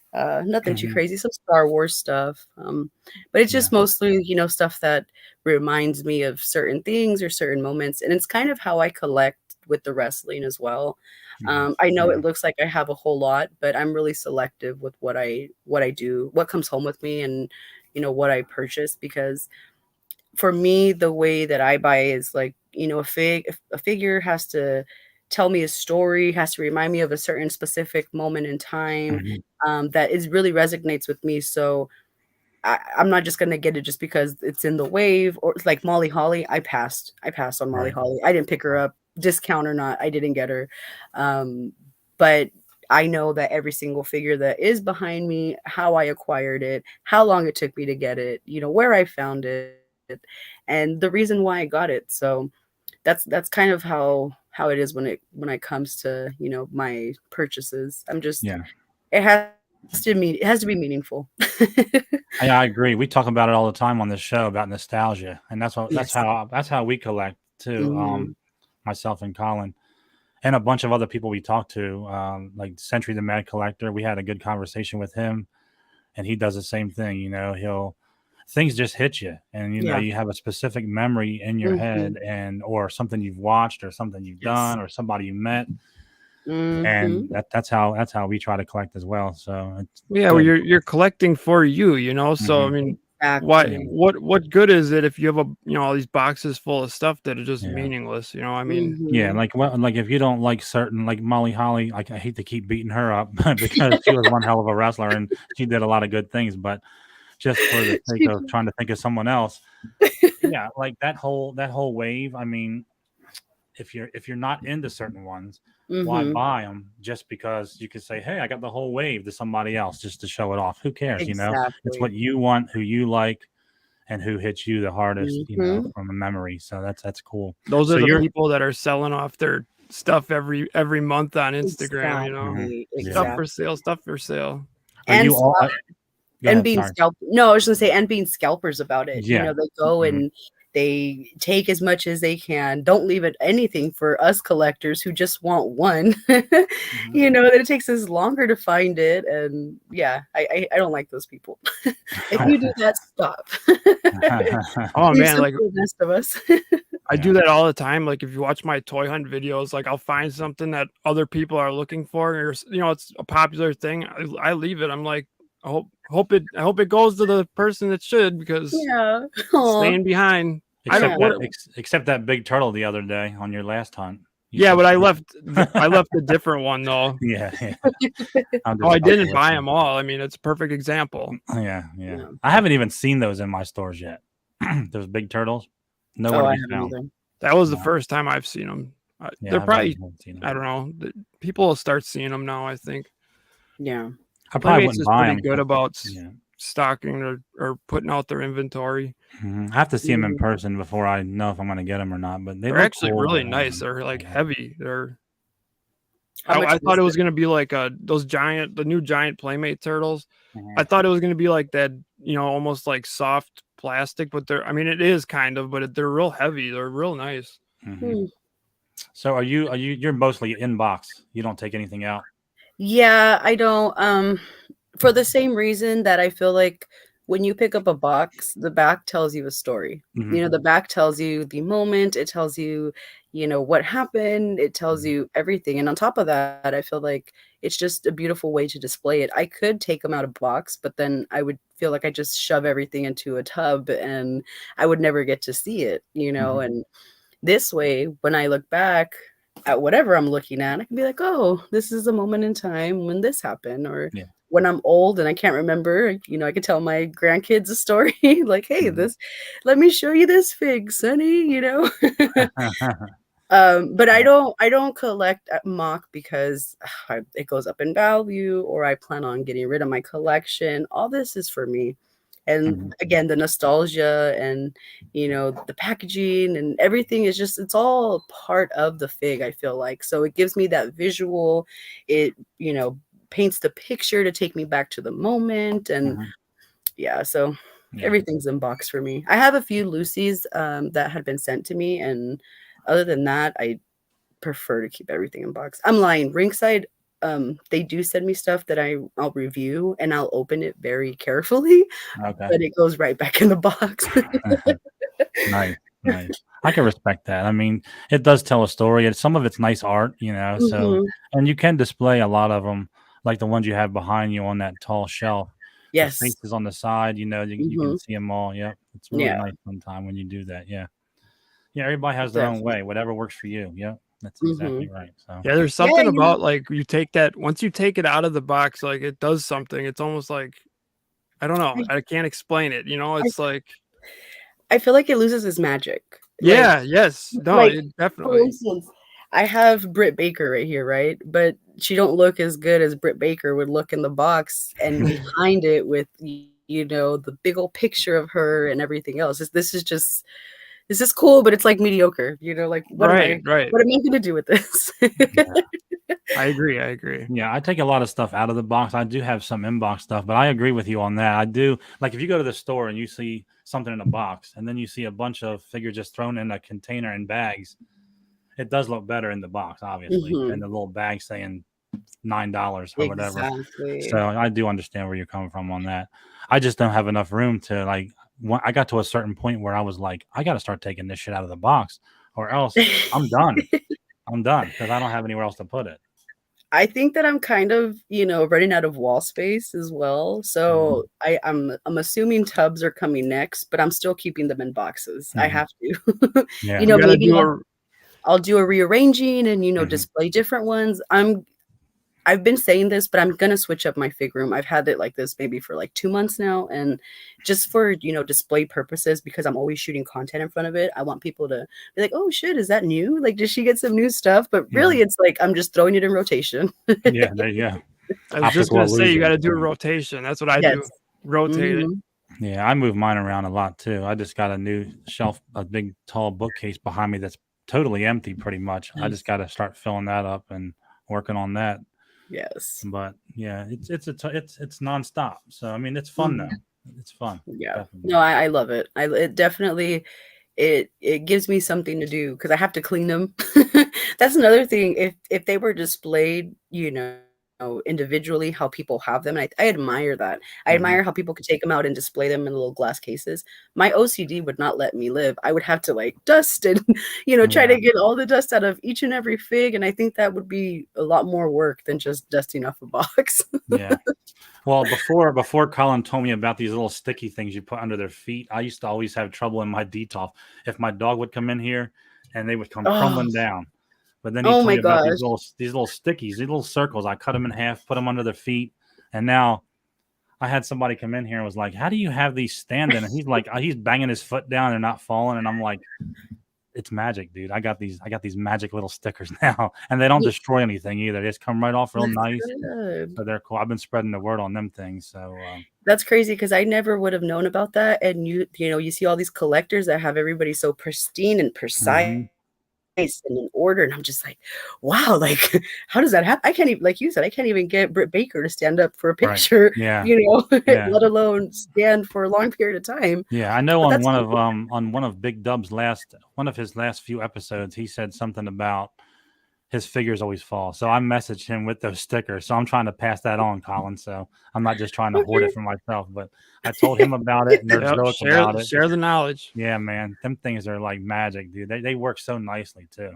C: Nothing too crazy. Some Star Wars stuff. But it's just mostly, stuff that reminds me of certain things or certain moments. And it's kind of how I collect with the wrestling as well. I know it looks like I have a whole lot, but I'm really selective with what I do, what comes home with me, and what I purchase, because for me, the way that I buy is like, a figure has to tell me a story, has to remind me of a certain specific moment in time that is really resonates with me. So I'm not just gonna get it just because it's in the wave, or it's like Molly Holly. I passed on Molly Holly. I didn't pick her up, discount or not. I didn't get her. But I know that every single figure that is behind me, how I acquired it, how long it took me to get it, where I found it, and the reason why I got it. So that's kind of how it is when it comes to my purchases. I'm just it has to be meaningful.
B: I agree. We talk about it all the time on this show about nostalgia, and that's how we collect too. Myself and Colin, and a bunch of other people we talked to, like Century the Mad Collector. We had a good conversation with him, and he does the same thing. Things just hit you, and you have a specific memory in your head, or something you've watched, or something you've done, or somebody you met. And that's how we try to collect as well. So
D: well, you're collecting for you, so I mean, what good is it if you have all these boxes full of stuff that are just meaningless? I mean,
B: like if you don't like certain, like Molly Holly, like I hate to keep beating her up because she was one hell of a wrestler and she did a lot of good things, but just for the sake of trying to think of someone else. Yeah, like that whole wave. I mean, if you're not into certain ones, why buy them just because you could say, hey, I got the whole wave to somebody else just to show it off? Who cares? You know, it's what
C: Exactly.
B: you want, who you like, and who hits you the hardest, you know,
C: Mhm.
B: from a memory. So that's cool.
D: Those
B: So
D: are the
B: you're
D: people that are selling off their stuff every month on Instagram, you know.
C: Exactly.
B: Yeah.
D: Stuff for
C: Exactly.
D: sale, stuff for sale.
B: Are
C: And
B: you all? Go
C: and
B: ahead.
C: being
B: Sorry.
C: no, I was gonna say, and being scalpers about it. You
B: Yeah.
C: know, they go
B: Mhm.
C: and they take as much as they can. Don't leave it anything for us collectors who just want one.
B: Mhm.
C: You know, that it takes us longer to find it. And yeah, I don't like those people. If you do that, stop.
D: Oh
C: Leave
D: man,
C: some
D: like
C: for the rest of us.
D: I
B: Yeah.
D: do that all the time. Like if you watch my toy hunt videos, like I'll find something that other people are looking for, or you know, it's a popular thing. I leave it. I'm like, I hope it goes to the person that should, because
C: Yeah.
D: it's
C: Aw.
D: staying behind. I
B: Except
D: don't
C: Yeah.
D: what
B: except that big turtle the other day on your last hunt. You
D: Yeah,
B: said
D: but I
B: something.
D: left a different one though.
B: Yeah, yeah. I'm
D: Oh,
B: just
D: I didn't
B: fucking with
D: buy
B: you.
D: them all. I mean, it's a perfect example.
B: Yeah, yeah.
C: Yeah.
B: I haven't even seen those in my stores yet. Those big turtles, nowhere
C: Oh,
B: to
C: I
B: be
C: haven't
B: found.
C: either.
D: That was the
B: No.
D: first time I've seen them.
B: Yeah,
D: They're probably,
B: haven't seen
D: I
B: them.
D: don't know. People will start seeing them now, I think.
C: Yeah.
B: I probably
D: Playmates
B: wouldn't
D: is
B: buy
D: pretty
B: them.
D: good about
B: Yeah.
D: stocking or putting out their inventory.
B: I have to see them in
C: Mhm.
B: person before I know if I'm going to get them or not. But they
D: They're
B: look
D: actually
B: cool.
D: really
B: But,
D: nice. They're like heavy.
C: How much
D: I thought
C: was
D: it
C: it?
D: was gonna be like the new giant Playmate turtles. I
B: Mhm.
D: thought it was gonna be like that, you know, almost like soft plastic, but I mean, it is kind of, but they're real heavy. They're real nice.
C: Hmm.
B: So you're mostly in box. You don't take anything out.
C: Yeah, I don't. For the same reason that I feel like when you pick up a box, the back tells you a story.
B: Mhm.
C: You know, the back tells you the moment, it tells you, you know, what happened, it tells
B: Mhm.
C: you everything. And on top of that, I feel like it's just a beautiful way to display it. I could take them out of box, but then I would feel like I just shove everything into a tub and I would never get to see it, you know,
B: Mhm.
C: and this way, when I look back at whatever I'm looking at, I can be like, "Oh, this is a moment in time when this happened," or
B: Yeah.
C: when I'm old and I can't remember, you know, I could tell my grandkids a story like, "Hey,
B: Mhm.
C: let me show you this fig, Sonny," you know? But
B: Yeah.
C: I don't collect mock because it goes up in value, or I plan on getting rid of my collection. All this is for me.
B: Mhm.
C: And again, the nostalgia and, you know, the packaging and everything is just, it's all part of the fig, I feel like. So it gives me that visual. It, you know, paints the picture to take me back to the moment. And
B: Mhm.
C: yeah, so
B: Yeah.
C: everything's in box for me. I have a few Lucy's that had been sent to me. And other than that, I prefer to keep everything in box. I'm lying. Ringside, they do send me stuff that I'll review and I'll open it very carefully,
B: Okay.
C: but it goes right back in the box.
B: Nice, nice. I can respect that. I mean, it does tell a story, and some of it's nice art, you know. So,
C: Mhm.
B: and you can display a lot of them, like the ones you have behind you on that tall shelf. The
C: Yes.
B: faces on the side, you know, you can
C: Mhm.
B: see them all. Yep, it's really
C: Yeah,
B: nice sometime when you do that. Yeah, yeah. Everybody has their own
C: definitely.
B: way. Whatever works for you. Yep, that's exactly
C: Mhm.
B: right. So,
D: Yeah, there's
C: Yeah,
D: something
C: you know,
D: about like once you take it out of the box, like it does something. It's almost like, I don't know.
C: I
D: I can't explain it. You know,
C: I
D: it's like,
C: I feel like it loses its magic.
D: yeah, yes, no,
C: Like,
D: it
C: for
D: definitely.
C: instance, I have Britt Baker right here, right? But she don't look as good as Britt Baker would look in the box and behind it with, you know, the big old picture of her and everything else. This is cool, but it's like mediocre. You know, like
D: Right, right.
C: what am I gonna do with this?
D: I agree. I agree.
B: yeah, I take a lot of stuff out of the box. I do have some inbox stuff, but I agree with you on that. I do like if you go to the store and you see something in a box and then you see a bunch of figures just thrown in a container in bags, it does look better in the box, obviously, than
C: Mhm.
B: the little bag saying $9 or whatever. So
C: Exactly.
B: I do understand where you're coming from on that. I just don't have enough room to like. I got to a certain point where I was like, I got to start taking this shit out of the box, or else I'm done. I'm done because I don't have anywhere else to put it.
C: I think that I'm kind of, you know, running out of wall space as well. So I'm assuming tubs are coming next, but I'm still keeping them in boxes. I
B: Mhm.
C: have to. You
B: Yeah.
C: know,
D: You got to
C: maybe
D: do a
C: I'll do a rearranging and, you know,
B: Mhm.
C: display different ones. I'm I've been saying this, but I'm gonna switch up my fig room. I've had it like this maybe for like 2 months now, and just for display purposes, because I'm always shooting content in front of it. I want people to be like, "Oh shit, is that new? Like, did she get some new stuff?" But really, it's like I'm just throwing it in rotation.
B: Yeah, there you go.
D: I was just
B: Optical
D: gonna say you got to
B: illusion.
D: do a rotation. That's what I
C: Yes.
D: do. Rotate it.
B: Yeah, I move mine around a lot too. I just got a new shelf, a big tall bookcase behind me that's totally empty pretty much. I just got to start filling that up and working on that.
C: Yes.
B: But yeah, it's nonstop. So I mean, it's fun though. It's fun.
C: Yeah.
B: Definitely.
C: No, I love it. It definitely it gives me something to do because I have to clean them. That's another thing. If they were displayed, individually, how people have them, and I admire that. I admire how people could take them out and display them in little glass cases. My OCD would not let me live. I would have to like dust and try to get all the dust out of each and every fig, and I think that would be a lot more work than just dusting off a box.
B: Yeah. Well, before Colin told me about these little sticky things you put under their feet, I used to always have trouble in my detox if my dog would come in here and they would come crumbling down. But then he told me about these little stickies, these little circles. I cut them in half, put them under their feet, and now I had somebody come in here and was like, "How do you have these standing?" And he's like, he's banging his foot down, they're not falling, and I'm like, "It's magic, dude. I got these magic little stickers now, and they don't destroy anything either. They just come right off real nice.
C: Good.
B: So they're cool. I've been spreading the word on them things. So
C: that's crazy because I never would have known about that. And you see all these collectors that have everybody so pristine and precise and in order, and I'm just like, wow, like how does that happen? I can't even, like you said, I can't even get Britt Baker to stand up for a picture,
B: Yeah.
C: let alone stand for a long period of time.
B: Yeah, I know on one of Big Dub's last few episodes, he said something about his figures always fall. So I messaged him with those stickers. So I'm trying to pass that on, Colin. So I'm not just trying to hoard it for myself, but I told him about it and about it.
D: Share the knowledge.
B: Yeah, man. Them things are like magic, dude. They work so nicely too.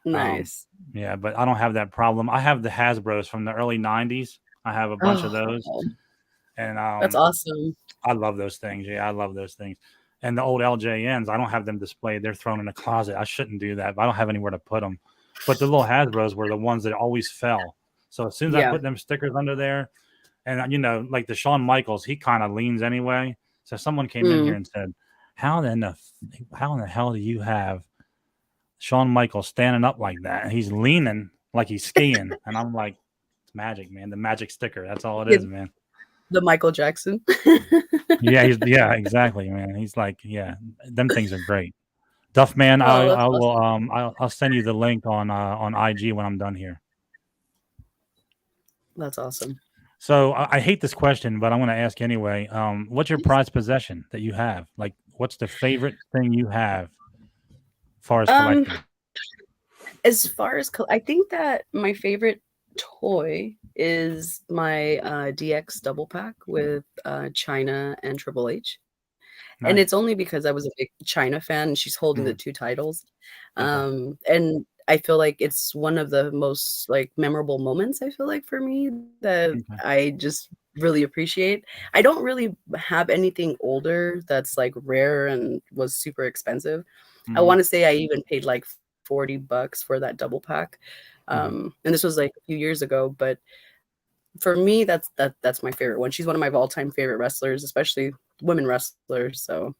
C: Nice.
B: Yeah, but I don't have that problem. I have the Hasbros from the early 90s. I have a bunch of those. And
C: that's awesome.
B: I love those things. Yeah, I love those things. And the old LJNs, I don't have them displayed. They're thrown in a closet. I shouldn't do that, but I don't have anywhere to put them. But the little Hasbros were the ones that always fell. So as soon as I put them stickers under there, and like the Shawn Michaels, he kind of leans anyway. So someone came in here and said, how in the hell do you have Shawn Michaels standing up like that? And he's leaning like he's skiing. And I'm like, it's magic, man. The magic sticker. That's all it is, man.
C: The Michael Jackson.
B: Yeah, exactly, man. He's like, yeah, them things are great. Duff man, I'll send you the link on IG when I'm done here.
C: That's awesome.
B: So I hate this question, but I'm going to ask anyway. What's your prized possession that you have? Like, what's the favorite thing you have, as far as collecting?
C: As far as I think that my favorite toy is my DX double pack with China and Triple H. Nice. And it's only because I was a big China fan and she's holding the two titles. And I feel like it's one of the most like memorable moments, I feel like, for me, that I just really appreciate. I don't really have anything older that's like rare and was super expensive. I want to say I even paid like $40 for that double pack. And this was like a few years ago, but for me, that's my favorite one. She's one of my all-time favorite wrestlers, especially women wrestlers. So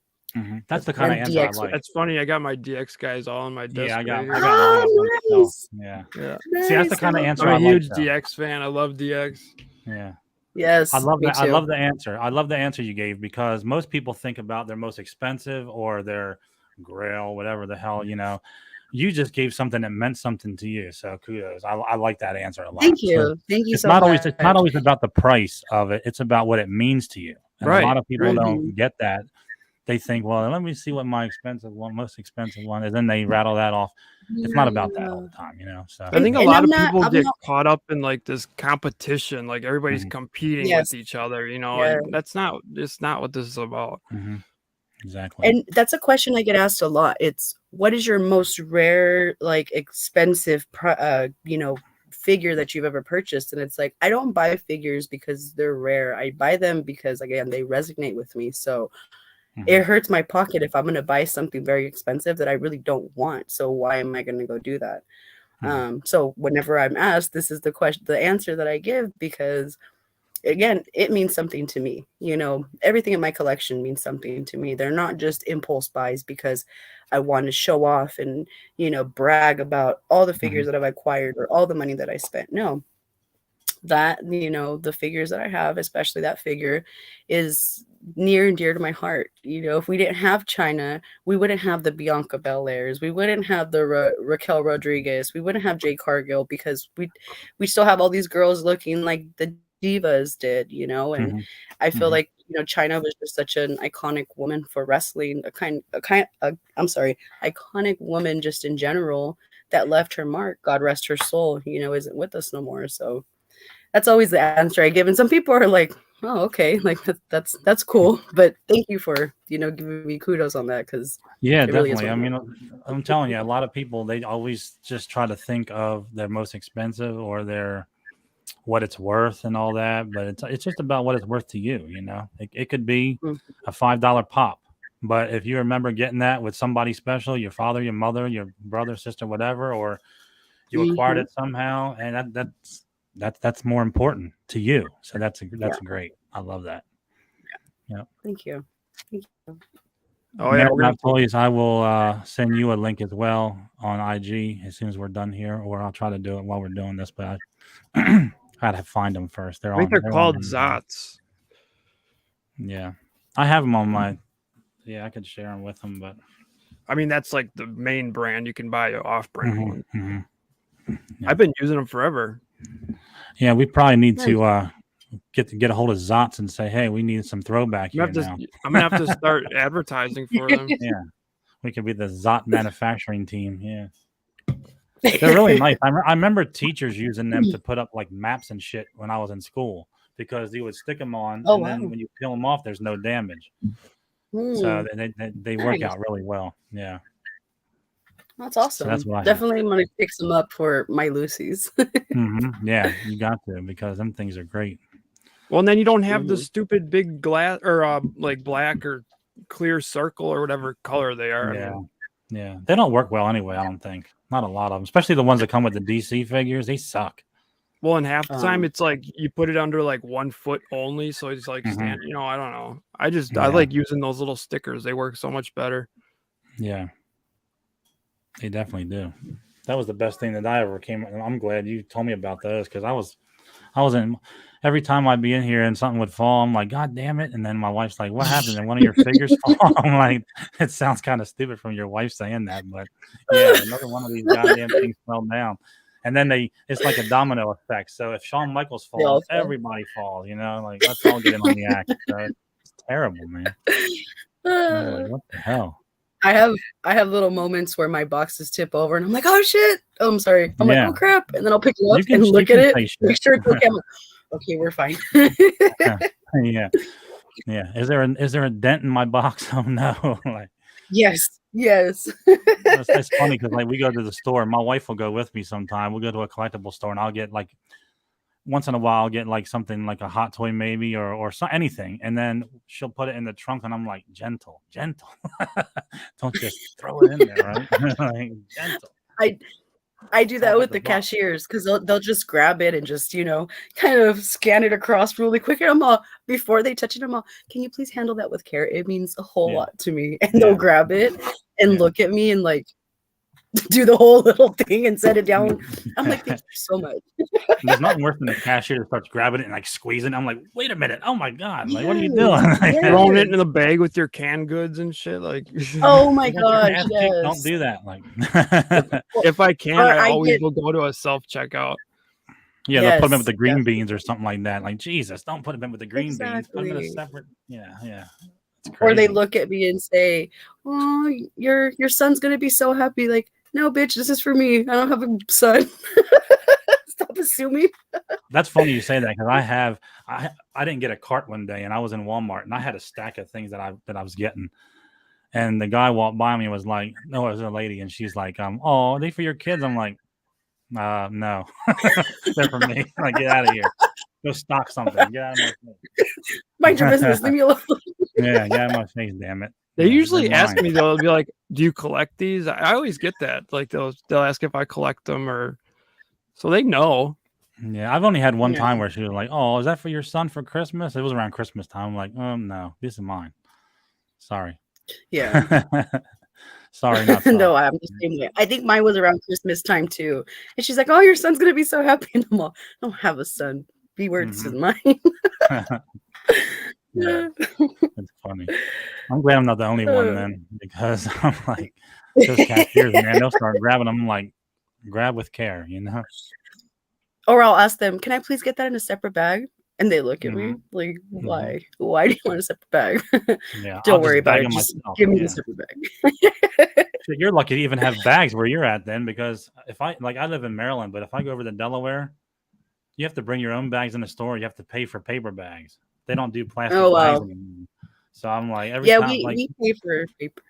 B: that's the kind of answer
C: DX,
B: I like.
D: That's funny. I got my DX guys all on my desk.
B: Yeah, I got
C: nice.
B: Yeah.
C: Nice.
B: See, that's the kind of answer
D: I'm a huge
B: like,
D: DX fan. I love DX.
B: Yeah.
C: Yes.
B: I love that. I love the answer. I love the answer you gave, because most people think about their most expensive or their Grail, whatever the hell, You just gave something that meant something to you. So kudos. I like that answer a lot.
C: Thank you. Thank you
B: it's
C: so
B: not
C: much.
B: It's not always about the price of it. It's about what it means to you. And a lot of people don't get that. They think, well, let me see what my most expensive one is. Then they rattle that off. It's not about that all the time, So
D: I think a lot of people get caught up in like this competition. Like everybody's competing with each other, and it's not what this is about.
B: Exactly.
C: And that's a question I get asked a lot. It's, what is your most rare, like expensive, figure that you've ever purchased? And it's like, I don't buy figures because they're rare. I buy them because, again, they resonate with me. So it hurts my pocket if I'm going to buy something very expensive that I really don't want. So why am I going to go do that? So whenever I'm asked, this is the answer that I give, because again, it means something to me. Everything in my collection means something to me. They're not just impulse buys because I want to show off and, brag about all the figures that I've acquired or all the money that I spent. No, that, the figures that I have, especially that figure, is near and dear to my heart. If we didn't have China, we wouldn't have the Bianca Belairs, we wouldn't have the Raquel Rodriguez, we wouldn't have Jade Cargill, because we still have all these girls looking like the divas did, and I feel like China was just such an iconic woman for wrestling, iconic woman just in general, that left her mark. God rest her soul, isn't with us no more. So that's always the answer I give. And some people are like, oh, okay, like that's cool. But thank you for, giving me kudos on that, because
B: yeah, definitely. I mean, I'm telling you, a lot of people, they always just try to think of their most expensive or their what it's worth and all that, but it's just about what it's worth to you. It could be a $5 pop, but if you remember getting that with somebody special, your father, your mother, your brother, sister, whatever, or you acquired it somehow, and that's more important to you. So that's great. I love that. Yeah.
C: Thank you.
D: Oh yeah,
B: Marathon Toys, I will send you a link as well on IG as soon as we're done here, or I'll try to do it while we're doing this, but I gotta find them first.
D: I think they're called Zots.
B: Yeah, I have them on my. Yeah, I could share them with them, but
D: I mean that's like the main brand. You can buy an off-brand one.
B: Yeah.
D: I've been using them forever.
B: Yeah, we probably need to get a hold of Zots and say, hey, we need some throwback here now.
D: I'm gonna have to start advertising for them.
B: Yeah, we could be the Zot manufacturing team. Yeah. They're really nice. I remember teachers using them to put up like maps and shit when I was in school, because you would stick them on, then when you peel them off, there's no damage. So they work out really well. Yeah,
C: that's awesome. So that's what definitely I'm gonna pick some up for my Lucy's.
B: Yeah, you got to, because them things are great.
D: Well, and then you don't have the stupid big glass or like black or clear circle or whatever color they are.
B: Yeah. Yeah, they don't work well anyway, I don't think. Not a lot of them, especially the ones that come with the DC figures. They suck.
D: Well, and half the time it's like you put it under like 1 foot only, so it's like stand. I don't know. I like using those little stickers. They work so much better.
B: Yeah, they definitely do. That was the best thing that I ever came. I'm glad you told me about those, because I was in. Every time I'd be in here and something would fall, I'm like, God damn it. And then my wife's like, what happened? And one of your figures fall? I'm like, it sounds kind of stupid from your wife saying that, but yeah, another one of these goddamn things fell down. And then it's like a domino effect. So if Shawn Michaels falls, everybody falls, like, let's all get in on the act. So it's terrible, man. Like, what the hell?
C: I have little moments where my boxes tip over and I'm like, oh shit. Oh, I'm sorry. I'm like, oh crap. And then I'll pick it up and look at it. Make sure it's okay. Okay, we're fine.
B: Yeah. Is there a dent in my box? Oh no. Like,
C: yes.
B: It's funny because like we go to the store. My wife will go with me sometime. We'll go to a collectible store and I'll get like once in a while I'll get like something like a hot toy maybe or anything, and then she'll put it in the trunk and I'm like, gentle. Don't just throw it in there, right? Like, gentle.
C: I do that with the cashiers, because they'll just grab it and just, kind of scan it across really quick. And I'm all, before they touch it, I'm all, can you please handle that with care? It means a whole lot to me. And they'll grab it and look at me and like do the whole little thing and set it down. I'm like, thank you so much.
B: There's nothing worse than the cashier that starts grabbing it and like squeezing. I'm like, wait a minute. Oh my God. Like, what are you doing?
D: Throwing it in the bag with your canned goods and shit. Like,
C: oh my gosh. Yes.
B: Don't do that. Like,
D: if I can, I always will go to a self checkout.
B: Yeah, they'll put them in with the green beans or something like that. Like, Jesus, don't put them in with the green beans. Put them in a separate. Yeah.
C: Or they look at me and say, oh, your son's going to be so happy. Like, no, bitch, this is for me. I don't have a son. Stop assuming.
B: That's funny you say that, because I didn't get a cart one day, and I was in Walmart and I had a stack of things that I was getting, and the guy walked by me and was like, no, it was a lady, and she's like, oh, are they for your kids? I'm like, no, they're for me. Like, get out of here. Go stock something. Get out of my face.
C: Mind your business. Leave me alone.
B: Yeah, get out of my face, damn it.
D: They usually ask
B: mine.
D: me though. They'll be like, "Do you collect these?" I always get that. Like they'll ask if I collect them, or so they know.
B: Yeah, I've only had one
C: Yeah.
B: time where she was like, "Oh, is that for your son for Christmas?" It was around Christmas time. I'm like, no, this is mine. Sorry.
C: Yeah.
B: Sorry, not sorry.
C: No, I'm the same way. I think mine was around Christmas time too. And she's like, "Oh, your son's gonna be so happy." And I'm all, "I don't have a son. Be where this is mine."
B: Yeah, it's funny. I'm glad I'm not the only one then, because I'm like, those cashiers, man, they'll start grabbing them. I'm like, grab with care, you know?
C: Or I'll ask them, "Can I please get that in a separate bag?" And they look at me like,
B: Mhm.
C: "Why? Why do you want a separate bag?"
B: Yeah,
C: Don't
B: I'll
C: worry
B: just
C: about
B: bag
C: it.
B: them
C: Just
B: myself.
C: give me the
B: Yeah.
C: separate bag.
B: Shit, you're lucky to even have bags where you're at then, because if I live in Maryland, but if I go over to Delaware, you have to bring your own bags in the store. You have to pay for paper bags. They don't do plastic
C: Oh
B: bags
C: wow.
B: anymore. So I'm like, every
C: Yeah,
B: time, like,
C: we pay for paper.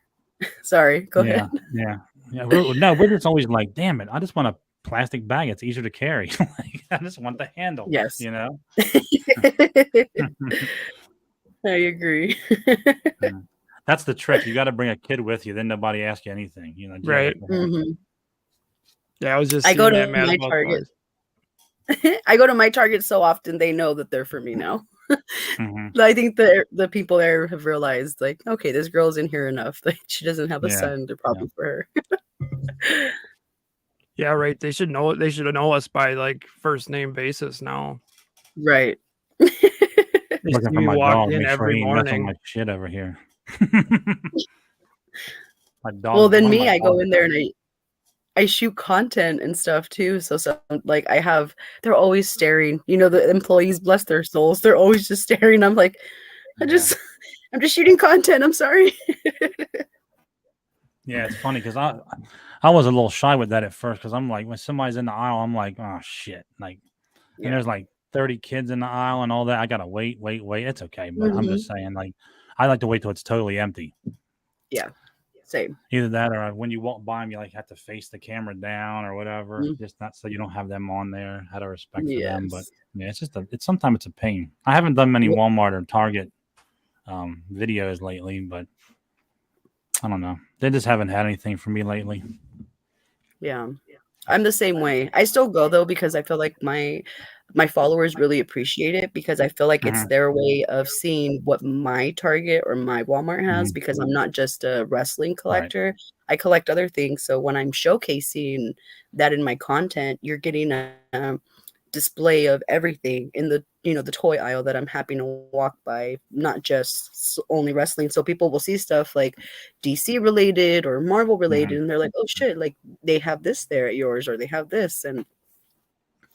C: Sorry, go ahead.
B: yeah. We're just always like, damn it, I just want a plastic bag. It's easier to carry. Like, I just want the handle,
C: Yes.
B: you know?
C: I agree.
B: Yeah. That's the trick. You got to bring a kid with you. Then nobody asks you anything. You know,
D: Right. Yeah, I was just
C: I go
D: seeing
C: to
D: that mad
C: my
D: about
C: Target.
D: toys.
C: I go to my Target so often they know that they're for me now.
B: Mhm.
C: I think the people there have realized, like, okay, this girl's in here enough. Like, she doesn't have a
B: Yeah.
C: son. They're probably for her.
D: Yeah, right. They should know. They should know us by like first name basis now.
C: Right.
D: They
B: Looking
D: see
B: for
D: me
B: my
D: walk
B: dog,
D: in
B: make sure
D: every
B: he ain't messing with
D: morning.
B: my shit over here. My
C: Well,
B: dog,
C: then
B: one of
C: me,
B: my
C: I go
B: dogs.
C: in there and I shoot content and stuff too. So like they're always staring. You know, the employees, bless their souls, they're always just staring. I'm like, I'm
B: Yeah.
C: just shooting content. I'm sorry.
B: Yeah, it's funny because I was a little shy with that at first, because I'm like, when somebody's in the aisle, I'm like, oh shit, like, and
C: Yeah.
B: there's like 30 kids in the aisle and all that. I gotta wait. It's okay, but I'm
C: Mhm.
B: just saying, like, I like to wait till it's totally empty.
C: Yeah. Same.
B: Either that, or when you walk by them, you like have to face the camera down or whatever,
C: Mm.
B: just not so you don't have them on there. Out of respect for them, but
C: Yes.
B: yeah, it's sometimes it's a pain. I haven't done many
C: Yep.
B: Walmart or Target videos lately, but I don't know. They just haven't had anything for me lately.
C: Yeah. I'm the same way. I still go though because I feel like my followers really appreciate it, because I feel like it's
B: Mhm.
C: their way of seeing what my Target or my Walmart has,
B: Mhm.
C: because I'm not just a wrestling
B: Right.
C: collector. I collect other things. So when I'm showcasing that in my content, you're getting a display of everything in the the toy aisle that I'm happy to walk by, not just only wrestling. So people will see stuff like DC related or Marvel related,
B: Mhm.
C: and they're like, "Oh shit, like they have this there at yours, or they have this." And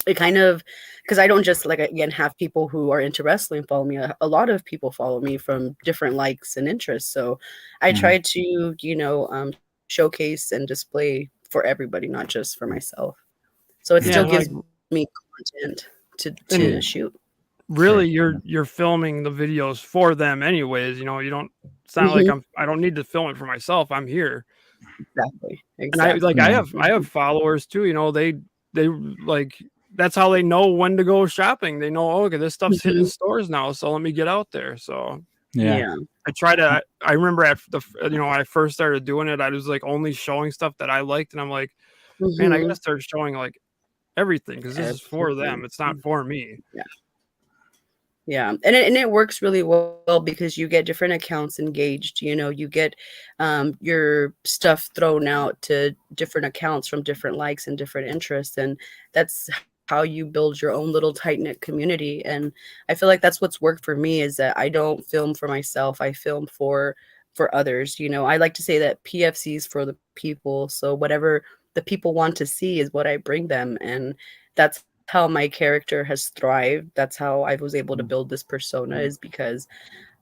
C: it kind of, because I don't just, like, again, have people who are into wrestling follow me. A lot of people follow me from different likes and interests. So I
B: Mhm.
C: try to showcase and display for everybody, not just for myself. So it
D: Yeah,
C: still
B: Mhm.
C: gives
D: like
C: me content to
D: and
B: Yeah.
C: shoot.
D: really,
B: Sure. Yeah.
D: you're filming the videos for them anyways. You know, you don't. It's not like
C: Mhm.
D: I don't need to film it for myself. I'm here,
C: Exactly.
D: and I like
C: Exactly.
B: Yeah.
D: I have followers too. You know, they like that's how they know when to go shopping. They know, oh, okay, this stuff's hitting
C: Mhm.
D: stores now, so let me get out there. So
B: Yeah.
C: Yeah.
D: I try to. I remember at the when I first started doing it, I was like only showing stuff that I liked, and I'm like, man, I gotta
C: Mhm.
D: start showing like everything because this is for them.
C: Everything.
D: It's not for me.
C: Yeah. Yeah, and it works really well because you get different accounts engaged. You get your stuff thrown out to different accounts from different likes and different interests, and that's how you build your own little tight knit community. And I feel like that's what's worked for me, is that I don't film for myself. I film for others. I like to say that PFC is for the people. So whatever the people want to see is what I bring them, and that's how my character has thrived. That's how I was able to build this persona, is because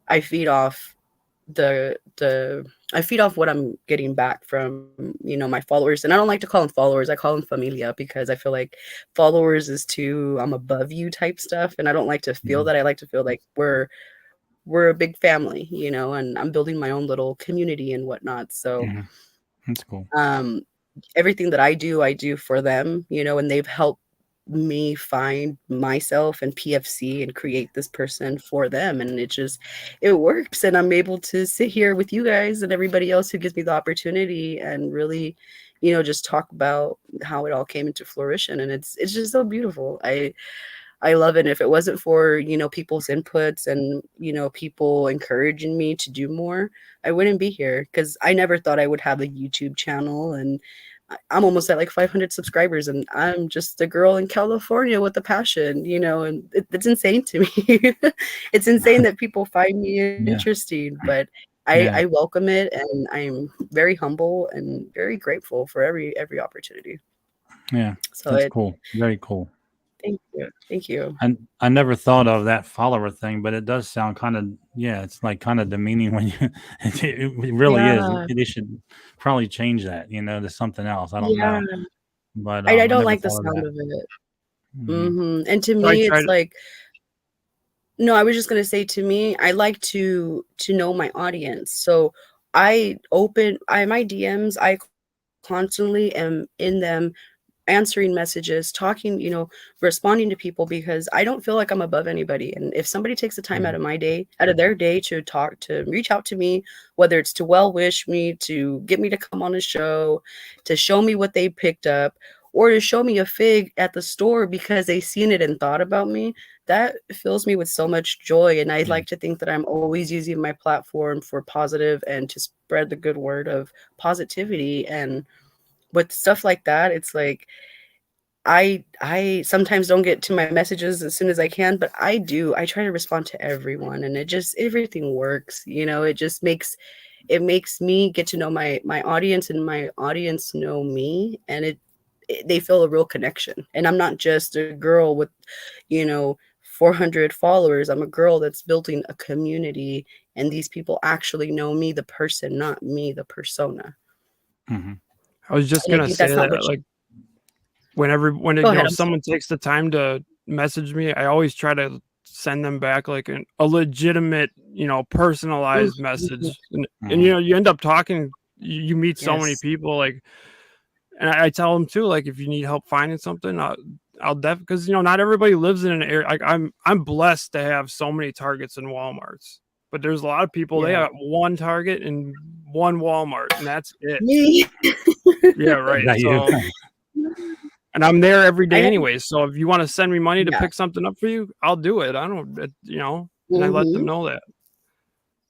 C: I feed off I feed off what I'm getting back from my followers. And I don't like to call them followers. I call them familia, because I feel like followers is too I'm above you type stuff, and I don't like to feel
B: Mhm.
C: that. I like to feel like we're a big family, and I'm building my own little community and whatnot. So
B: Mhm. That's cool.
C: um everything that I do for them, and they've helped me find myself and PFC and create this person for them. And it works. And I'm able to sit here with you guys and everybody else who gives me the opportunity and really, just talk about how it all came into fruition. And it's just so beautiful. I love it. And if it wasn't for, people's inputs and, people encouraging me to do more, I wouldn't be here, because I never thought I would have a YouTube channel. And I'm almost at like 500 subscribers, and I'm just a girl in California with a passion, and it's insane to me. It's insane that people find me interesting, but I welcome it, and I'm very humble and very grateful for every opportunity.
B: Yeah, so that's cool. Very cool.
C: Thank you.
B: And I never thought of that follower thing, but it does sound kind of, it's like kind of demeaning when you, it really is. They should probably change that, to something else. I don't know. But
C: I don't like the sound of it. Mm-hmm. And to me, it's like, no, I was just going to say, to me, I like to know my audience. So my DMs, I constantly am in them, answering messages, talking, responding to people, because I don't feel like I'm above anybody. And if somebody takes the time out of their day to reach out to me, whether it's to well wish me, to get me to come on a show, to show me what they picked up, or to show me a fig at the store because they seen it and thought about me, that fills me with so much joy. And I'd like to think that I'm always using my platform for positive and to spread the good word of positivity. And with stuff like that, it's like I sometimes don't get to my messages as soon as I can, but I try to respond to everyone, and everything works. It makes me get to know my audience, and my audience know me, and they feel a real connection. And I'm not just a girl with 400 followers. I'm a girl that's building a community, and these people actually know me, the person, not me, the persona.
B: Mm-hmm.
D: I was just gonna say that, like, when someone takes the time to message me, I always try to send them back like a legitimate, personalized message, and you end up talking, you meet so many people, like, and I tell them too, like, if you need help finding something, I'll definitely, because not everybody lives in an area. Like, I'm blessed to have so many Targets and Walmarts. But there's a lot of people, they got one Target and one Walmart, and that's it.
C: Me.
D: Yeah, right. So, and I'm there every day anyway. So if you want to send me money to pick something up for you, I'll do it. I don't, and I let them know that.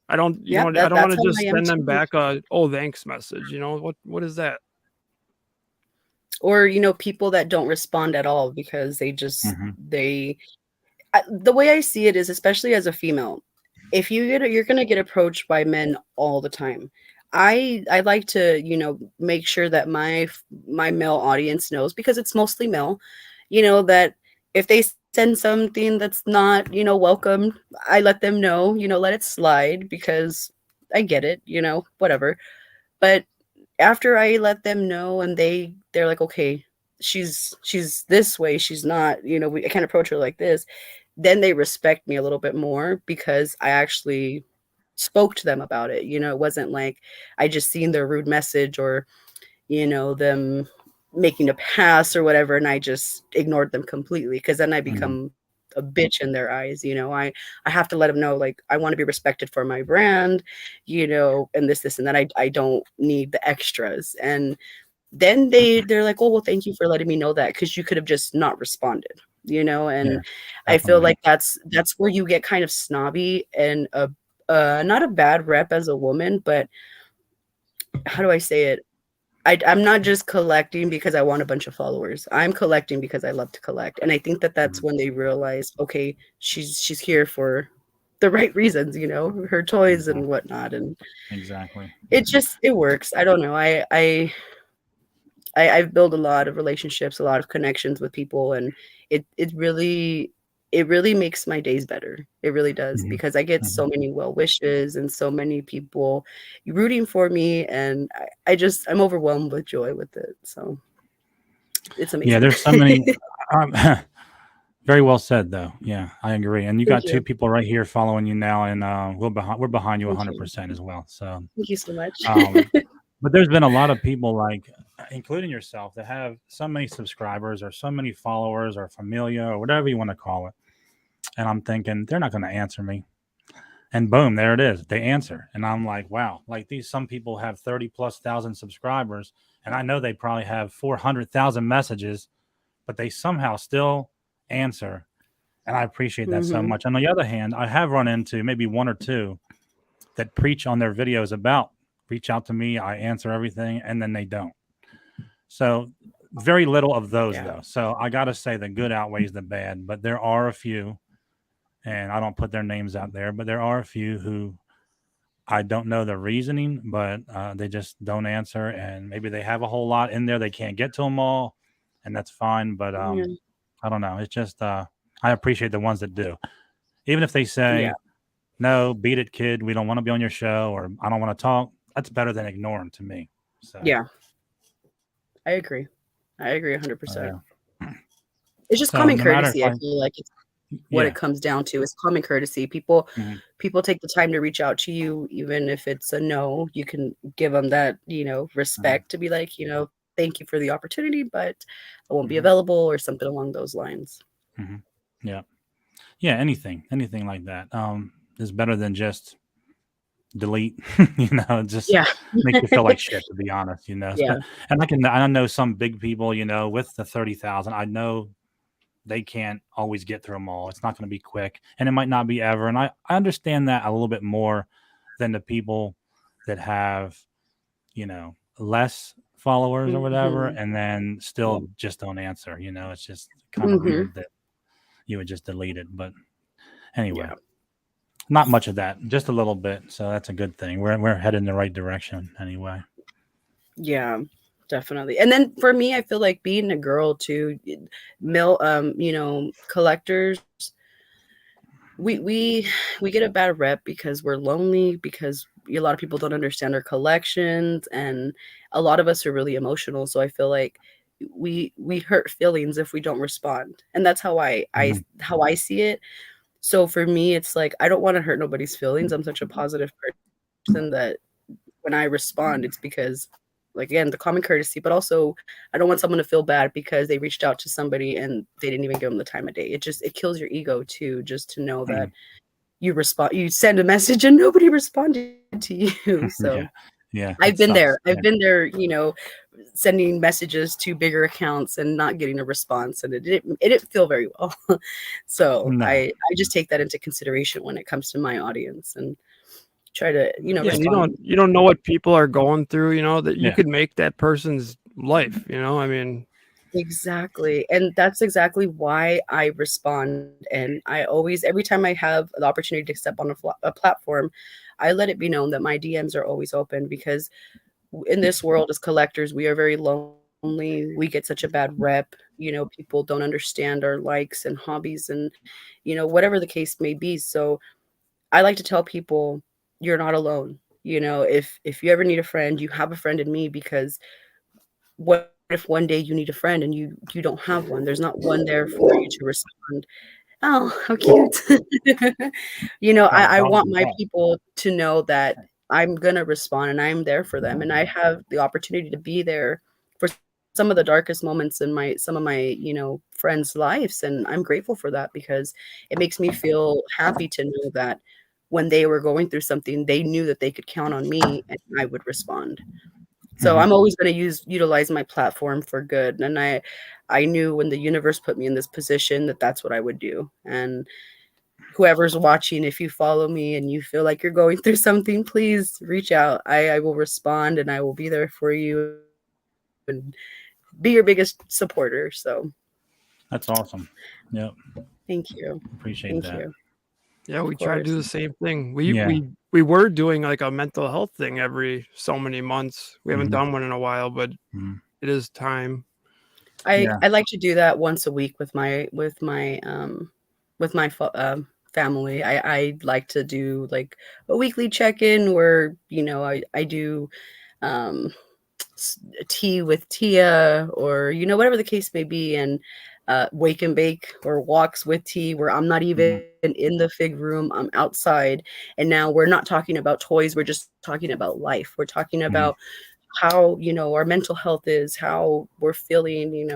D: I don't, I don't want to just send them back a thanks message. What is that?
C: Or people that don't respond at all because they just the way I see it is, especially as a female, if you're gonna get approached by men all the time. I like to make sure that my male audience knows, because it's mostly male, that if they send something that's not welcome, I let them know, let it slide, because I get it, whatever. But after I let them know, and they're like, okay, she's this way, she's not, I can't approach her like this, then they respect me a little bit more, because I actually spoke to them about it. It wasn't like I just seen their rude message, or them making a pass or whatever, and I just ignored them completely, because then I become a bitch in their eyes. I have to let them know, like, I want to be respected for my brand, and this and that. I don't need the extras. And then they're like, oh, well, thank you for letting me know that, because you could have just not responded, and I feel like that's where you get kind of snobby, and not a bad rep as a woman, but how do I say it? I'm not just collecting because I want a bunch of followers. I'm collecting because I love to collect. And I think that's when they realize, okay, she's here for the right reasons, her toys and whatnot. And
B: exactly,
C: it works. I don't know. I've built a lot of relationships, a lot of connections with people, and it really makes my days better. It really does, because I get so many well wishes and so many people rooting for me, and I'm overwhelmed with joy with it. So it's amazing.
B: Yeah, there's so many. Very well said, though. Yeah, I agree. And you got two people right here following you now, and we're behind you 100% as well. So
C: thank you so much.
B: But there's been a lot of people, like, including yourself, that have so many subscribers or so many followers or familia or whatever you want to call it. And I'm thinking they're not going to answer me. And boom, there it is. They answer. And I'm like, wow, like some people have 30 plus thousand subscribers. And I know they probably have 400,000 messages, but they somehow still answer. And I appreciate that so much. On the other hand, I have run into maybe one or two that preach on their videos about reach out to me, I answer everything, and then they don't. So very little of those though. So I got to say the good outweighs the bad, but there are a few, and I don't put their names out there, but there are a few who I don't know the reasoning, but they just don't answer, and maybe they have a whole lot in there. They can't get to them all, and that's fine. But I don't know. It's just I appreciate the ones that do, even if they say, "No, beat it, kid. We don't want to be on your show," or "I don't want to talk." That's better than ignoring to me. So
C: yeah, I agree. 100%. It's just common courtesy. I feel like it's what it comes down to is common courtesy. People take the time to reach out to you, even if it's a no. You can give them that, respect to be like, thank you for the opportunity, but I won't be available, or something along those lines.
B: Yeah, anything like that is better than just delete. Just make you feel like shit, to be honest. And I know some big people, with the 30,000, I know they can't always get through them all. It's not going to be quick, and it might not be ever. And I understand that a little bit more than the people that have, less followers or whatever, and then still just don't answer. It's just kind of weird that you would just delete it. But anyway, not much of that, just a little bit. So that's a good thing. We're headed in the right direction anyway.
C: Yeah. Definitely. And then for me, I feel like being a girl too, collectors, we get a bad rep because we're lonely, because a lot of people don't understand our collections, and a lot of us are really emotional. So I feel like we hurt feelings if we don't respond. And that's how I see it. So for me, it's like, I don't want to hurt nobody's feelings. I'm such a positive person that when I respond, it's because, like, again, the common courtesy, but also I don't want someone to feel bad because they reached out to somebody and they didn't even give them the time of day. It kills your ego too, just to know that you send a message and nobody responded to you. So I've been there. I've been there, sending messages to bigger accounts and not getting a response, and it didn't feel very well. So I just take that into consideration when it comes to my audience, and try to,
D: you don't know what people are going through, that you could make that person's life, I mean.
C: Exactly. And that's exactly why I respond. And I always, every time I have the opportunity to step on a platform, I let it be known that my DMs are always open, because in this world as collectors, we are very lonely. We get such a bad rep. People don't understand our likes and hobbies, and, whatever the case may be. So I like to tell people, you're not alone. If you ever need a friend, you have a friend in me, because what if one day you need a friend and you don't have one? There's not one there for you to respond. Oh, how cute. I want my people to know that I'm gonna respond and I'm there for them, and I have the opportunity to be there for some of the darkest moments in some of my friends' lives, and I'm grateful for that, because it makes me feel happy to know that when they were going through something, they knew that they could count on me and I would respond. So I'm always going to utilize my platform for good. And I knew when the universe put me in this position that that's what I would do. And whoever's watching, if you follow me and you feel like you're going through something, please reach out. I will respond, and I will be there for you and be your biggest supporter. So
B: that's awesome. Yep.
C: Thank you.
B: Appreciate that.
C: You.
D: Yeah, we try to do the same thing. We were doing like a mental health thing every so many months. We haven't done one in a while, but it is time.
C: I like to do that once a week with my family. I like to do like a weekly check-in where I do tea with Tia, or whatever the case may be, and wake and bake or walks with tea, where I'm not even in the fig room, I'm outside. And now we're not talking about toys, we're just talking about life. We're talking about how, our mental health is, how we're feeling,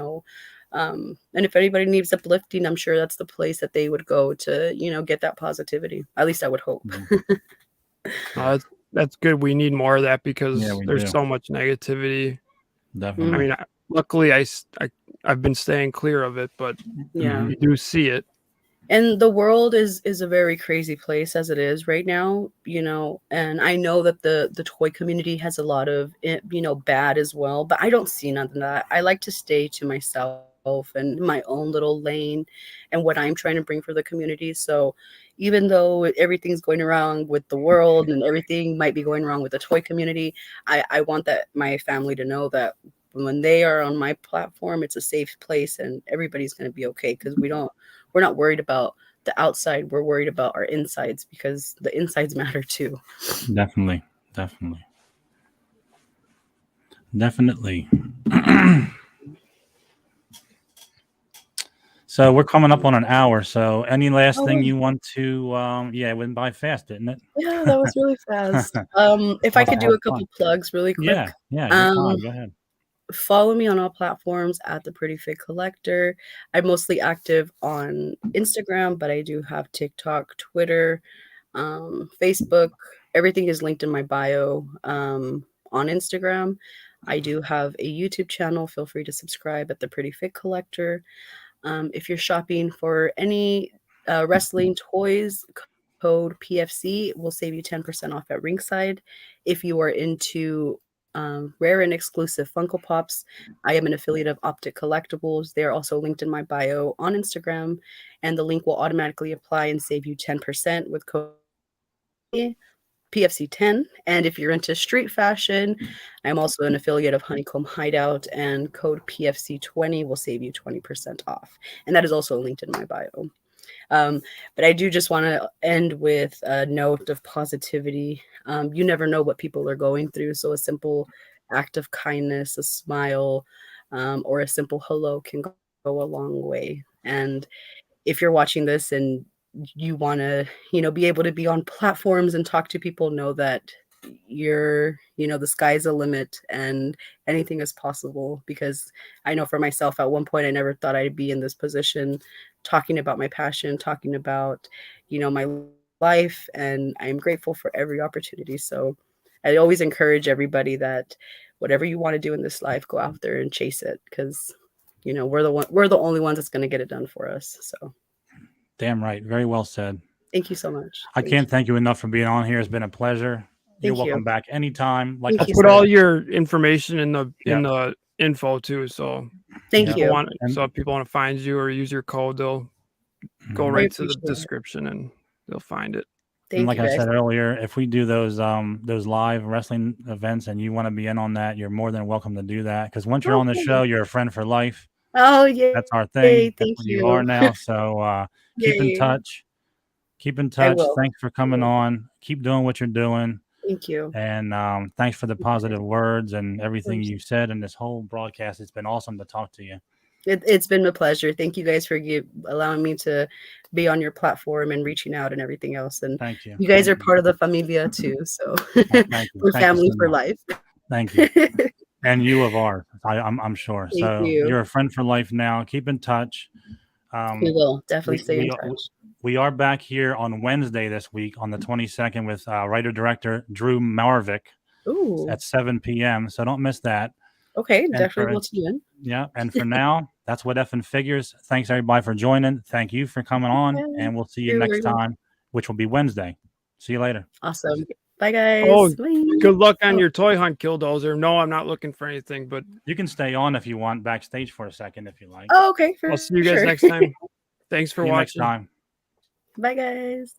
C: and if anybody needs uplifting, I'm sure that's the place that they would go to, get that positivity. At least I would hope.
D: That's good. We need more of that
B: Yeah,
D: because
B: we
D: there's
B: do.
D: so much negativity.
B: Definitely.
D: I mean, luckily I've been staying clear of it, but
C: Yeah.
D: you do see it.
C: And the world is a very crazy place as it is right now, and I know that the toy community has a lot of it, bad as well, but I don't see none of that. I like to stay to myself and my own little lane and what I'm trying to bring for the community. So even though everything's going wrong with the world and everything might be going wrong with the toy community, I want that my family to know that when they are on my platform, it's a safe place and everybody's going to be okay, because we're not worried about the outside. We're worried about our insides, because the insides matter too.
B: Definitely. So we're coming up on an hour. So any last
C: Oh,
B: thing you want to? Yeah, it went by fast, didn't it?
C: yeah, that was really fast. If I
B: Must
C: could
B: have
C: do
B: had
C: a couple
B: fun.
C: plugs really quick.
B: Yeah, you're
C: Um,
B: fine. Go ahead.
C: Follow me on all platforms at the Pretty Fig Collector. I'm mostly active on Instagram, but I do have TikTok, Twitter, Facebook. Everything is linked in my bio. On Instagram, I do have a YouTube channel. Feel free to subscribe at the Pretty Fig Collector. If you're shopping for any wrestling toys, code PFC will save you 10% off at Ringside. If you are into rare and exclusive Funko Pops, I am an affiliate of Optic Collectibles. They are also linked in my bio on Instagram, and the link will automatically apply and save you 10% with code PFC10. And if you're into street fashion, I'm also an affiliate of Honeycomb Hideout, and code PFC20 will save you 20% off. And that is also linked in my bio. But I do just want to end with a note of positivity. You never know what people are going through. So a simple act of kindness, a smile, or a simple hello can go a long way. And if you're watching this and you want to, be able to be on platforms and talk to people, know that the sky's a limit and anything is possible. Because I know for myself, at one point, I never thought I'd be in this position, talking about my passion, talking about, my life. And I'm grateful for every opportunity. So I always encourage everybody that whatever you want to do in this life, go out there and chase it. Because, we're the only ones that's going to get it done for us. So
B: Damn right. Very well said.
C: thank you so much.
B: I can't thank you enough for being on here. It's been a pleasure. You're
C: Thank you.
B: welcome back anytime. Like
C: Thank
B: I
C: you,
D: Put
B: said,
D: all your information in the
B: Yep.
D: info too. So
C: Thank
B: Yep.
C: you.
D: so if people want to find you or use your code, they'll go
B: Mhm.
D: right to the
C: appreciate it.
D: description and they'll find it.
B: And
C: Thank
B: like
C: you,
B: I
C: guys.
B: said earlier, if we do those live wrestling events and you want to be in on that, you're more than welcome to do that. Because once you're on the
C: Okay.
B: show, you're a friend for life.
C: Oh, yay.
B: That's our thing. That's
C: Thank
B: what you are
C: you.
B: now. So keep in
C: Yay.
B: touch. Keep in
C: I
B: touch.
C: will.
B: Thanks for coming on. Keep doing what you're doing.
C: Thank you.
B: And thanks for the positive words and everything
C: course.
B: you said in this whole broadcast. It's been awesome to talk to you.
C: It's been a pleasure. Thank you guys for allowing me to be on your platform and reaching out and everything else. And
B: Thank you.
C: you guys are part of the familia too. So
B: Thank you.
C: we're
B: Thank you
C: family
B: so
C: for
B: much.
C: life.
B: Thank you. And you of ours, I'm sure.
C: Thank
B: So
C: you.
B: you're a friend for life now. Keep in touch.
C: We will definitely stay in touch.
B: We are back here on Wednesday this week on the 22nd with writer-director Drew Marvick
C: Ooh.
B: at 7 p.m. So don't miss that.
C: Okay,
B: And
C: definitely will tune in.
B: Yeah, and for now, that's what effing figures. Thanks everybody for joining. Thank you for coming on, and we'll see you next time, which will be Wednesday. See you later.
C: Awesome. Bye, guys.
D: Oh,
C: Bye.
D: good luck on your toy hunt, Killdozer. No, I'm not looking for anything, but
B: you can stay on if you want backstage for a second if you like.
C: Oh, okay.
D: I'll see you guys next time. Thanks for watching.
B: Next time.
C: Bye, guys.